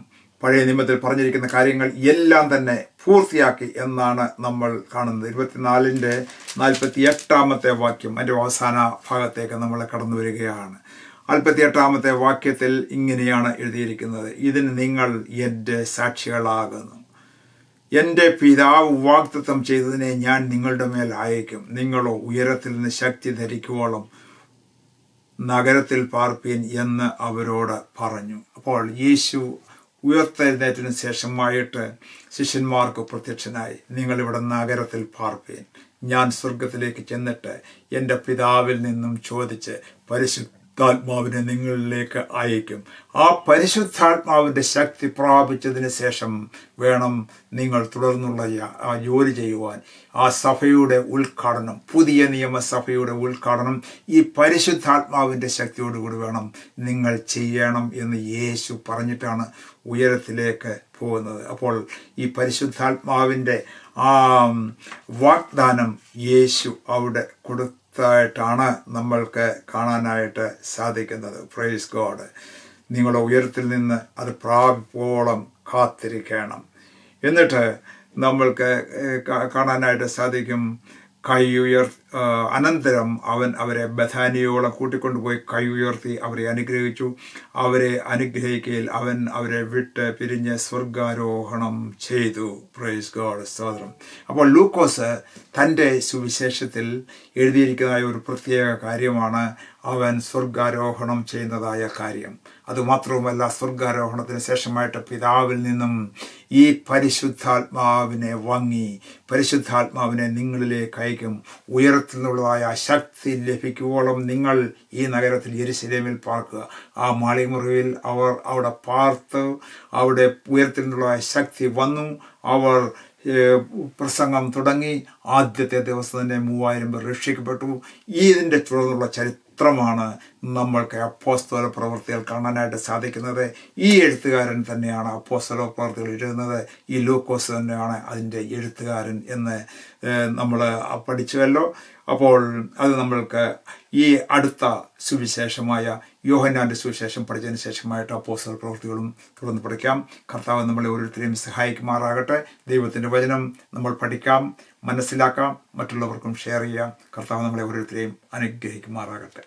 പഴയ നിയമത്തിൽ പറഞ്ഞിരിക്കുന്ന കാര്യങ്ങൾ എല്ലാം തന്നെ പൂർത്തിയാക്കി എന്നാണ് നമ്മൾ കാണുന്നത്. 24-ന്റെ 48 വാക്യം അതിൻ്റെ അവസാന ഭാഗത്തേക്ക് നമ്മൾ കടന്നു വരികയാണ്. 48 വാക്യത്തിൽ ഇങ്ങനെയാണ് എഴുതിയിരിക്കുന്നത്, ഇതിന് നിങ്ങൾ എൻ്റെ സാക്ഷികളാകുന്നു. എൻ്റെ പിതാവ് വാഗ്ദത്തം ചെയ്തതിനെ ഞാൻ നിങ്ങളുടെ മേൽ അയക്കും. നിങ്ങളോ ഉയരത്തിൽ നിന്ന് ശക്തി ധരിക്കുവോളം നഗരത്തിൽ പാർപ്പീൻ എന്ന് അവരോട് പറഞ്ഞു. അപ്പോൾ യേശു ഉയർത്തെഴുന്നേറ്റതിന് ശേഷമായിട്ട് ശിഷ്യന്മാർക്ക് പ്രത്യക്ഷനായി, നിങ്ങളിവിടെ നഗരത്തിൽ പാർപ്പീൻ, ഞാൻ സ്വർഗത്തിലേക്ക് ചെന്നിട്ട് എൻ്റെ പിതാവിൽ നിന്നും ചോദിച്ച് പരിശുദ്ധാത്മാവിനെ നിങ്ങളിലേക്ക് അയക്കും. ആ പരിശുദ്ധാത്മാവിൻ്റെ ശക്തി പ്രാപിച്ചതിന് ശേഷം വേണം നിങ്ങൾ തുടർന്നുള്ള ആ ജോലി ചെയ്യുവാൻ. ആ സഭയുടെ ഉദ്ഘാടനം, പുതിയ നിയമസഭയുടെ ഉദ്ഘാടനം ഈ പരിശുദ്ധാത്മാവിൻ്റെ ശക്തിയോടുകൂടി വേണം നിങ്ങൾ ചെയ്യണം എന്ന് യേശു പറഞ്ഞിട്ടാണ് ഉയരത്തിലേക്ക് പോകുന്നത്. അപ്പോൾ ഈ പരിശുദ്ധാത്മാവിൻ്റെ ആ വാഗ്ദാനം യേശു അവിടെ കൊടുത്തായിട്ടാണ് നമ്മൾക്ക് കാണാനായിട്ട് സാധിക്കുന്നത്. Praise God. നിങ്ങളുടെ ഉയരത്തിൽ നിന്ന് അത് പ്രാപിപ്പോളം കാത്തിരിക്കണം. എന്നിട്ട് നമ്മൾക്ക് കാണാനായിട്ട് സാധിക്കും, അനന്തരം അവൻ അവരെ ബഥാനിയോളം കൂട്ടിക്കൊണ്ടുപോയി കൈ ഉയർത്തി അവരെ അനുഗ്രഹിച്ചു. അവരെ അനുഗ്രഹിക്കയിൽ അവൻ അവരെ വിട്ട് പിരിഞ്ഞ് സ്വർഗാരോഹണം ചെയ്തു. പ്രൈസ് ഗോഡ്, സ്തോത്രം. അപ്പോൾ ലൂക്കോസ് തൻ്റെ സുവിശേഷത്തിൽ എഴുതിയിരിക്കുന്നതായ ഒരു പ്രത്യേക കാര്യമാണ് അവൻ സ്വർഗാരോഹണം ചെയ്യുന്നതായ കാര്യം. അതുമാത്രവുമല്ല, സ്വർഗാരോഹണത്തിന് ശേഷമായിട്ട് പിതാവിൽ നിന്നും ഈ പരിശുദ്ധാത്മാവിനെ വാങ്ങി പരിശുദ്ധാത്മാവിനെ നിങ്ങളിലേക്ക് അയക്കും. ഉയരത്തിൽ നിന്നുള്ളതായ ശക്തി ലഭിക്കുവോളം നിങ്ങൾ ഈ നഗരത്തിൽ യെരുശലേമിൽ പാർക്കുക. ആ മാളിമുറിയിൽ അവർ അവിടെ പാർത്ത് അവിടെ ഉയരത്തിൽ നിന്നുള്ളതായ ശക്തി വന്നു. അവർ പ്രസംഗം തുടങ്ങി. ആദ്യത്തെ ദിവസം തന്നെ 3000 പേർ രക്ഷിക്കപ്പെട്ടു. ഇതിൻ്റെ തുടർന്നുള്ള ചരിത്രമാണ് നമ്മൾക്ക് അപ്പോസ്തല പ്രവൃത്തികൾ കാണാനായിട്ട് സാധിക്കുന്നത്. ഈ എഴുത്തുകാരൻ തന്നെയാണ് അപ്പോസ്തല പ്രവൃത്തികൾ എഴുതുന്നത്. ഈ ലൂക്കോസ് തന്നെയാണ് അതിൻ്റെ എഴുത്തുകാരൻ എന്ന് നമ്മൾ പഠിച്ചുവല്ലോ. അപ്പോൾ അത് നമ്മൾക്ക് ഈ അടുത്ത സുവിശേഷമായ യോഹന്നാൻ്റെ സുവിശേഷം പഠിച്ചതിന് ശേഷമായിട്ട് അപ്പോസ്തല പ്രവൃത്തികളും തുടർന്ന് പഠിക്കാം. കർത്താവ് നമ്മളെ ഓരോരുത്തരെയും സഹായിക്കുമാറാകട്ടെ. ദൈവത്തിൻ്റെ വചനം നമ്മൾ പഠിക്കാം, മനസ്സിലാക്കാം, മറ്റുള്ളവർക്കും ഷെയർ ചെയ്യാം. കർത്താവ് നമ്മളെ ഓരോരുത്തരെയും അനുഗ്രഹിക്കുമാറാകട്ടെ.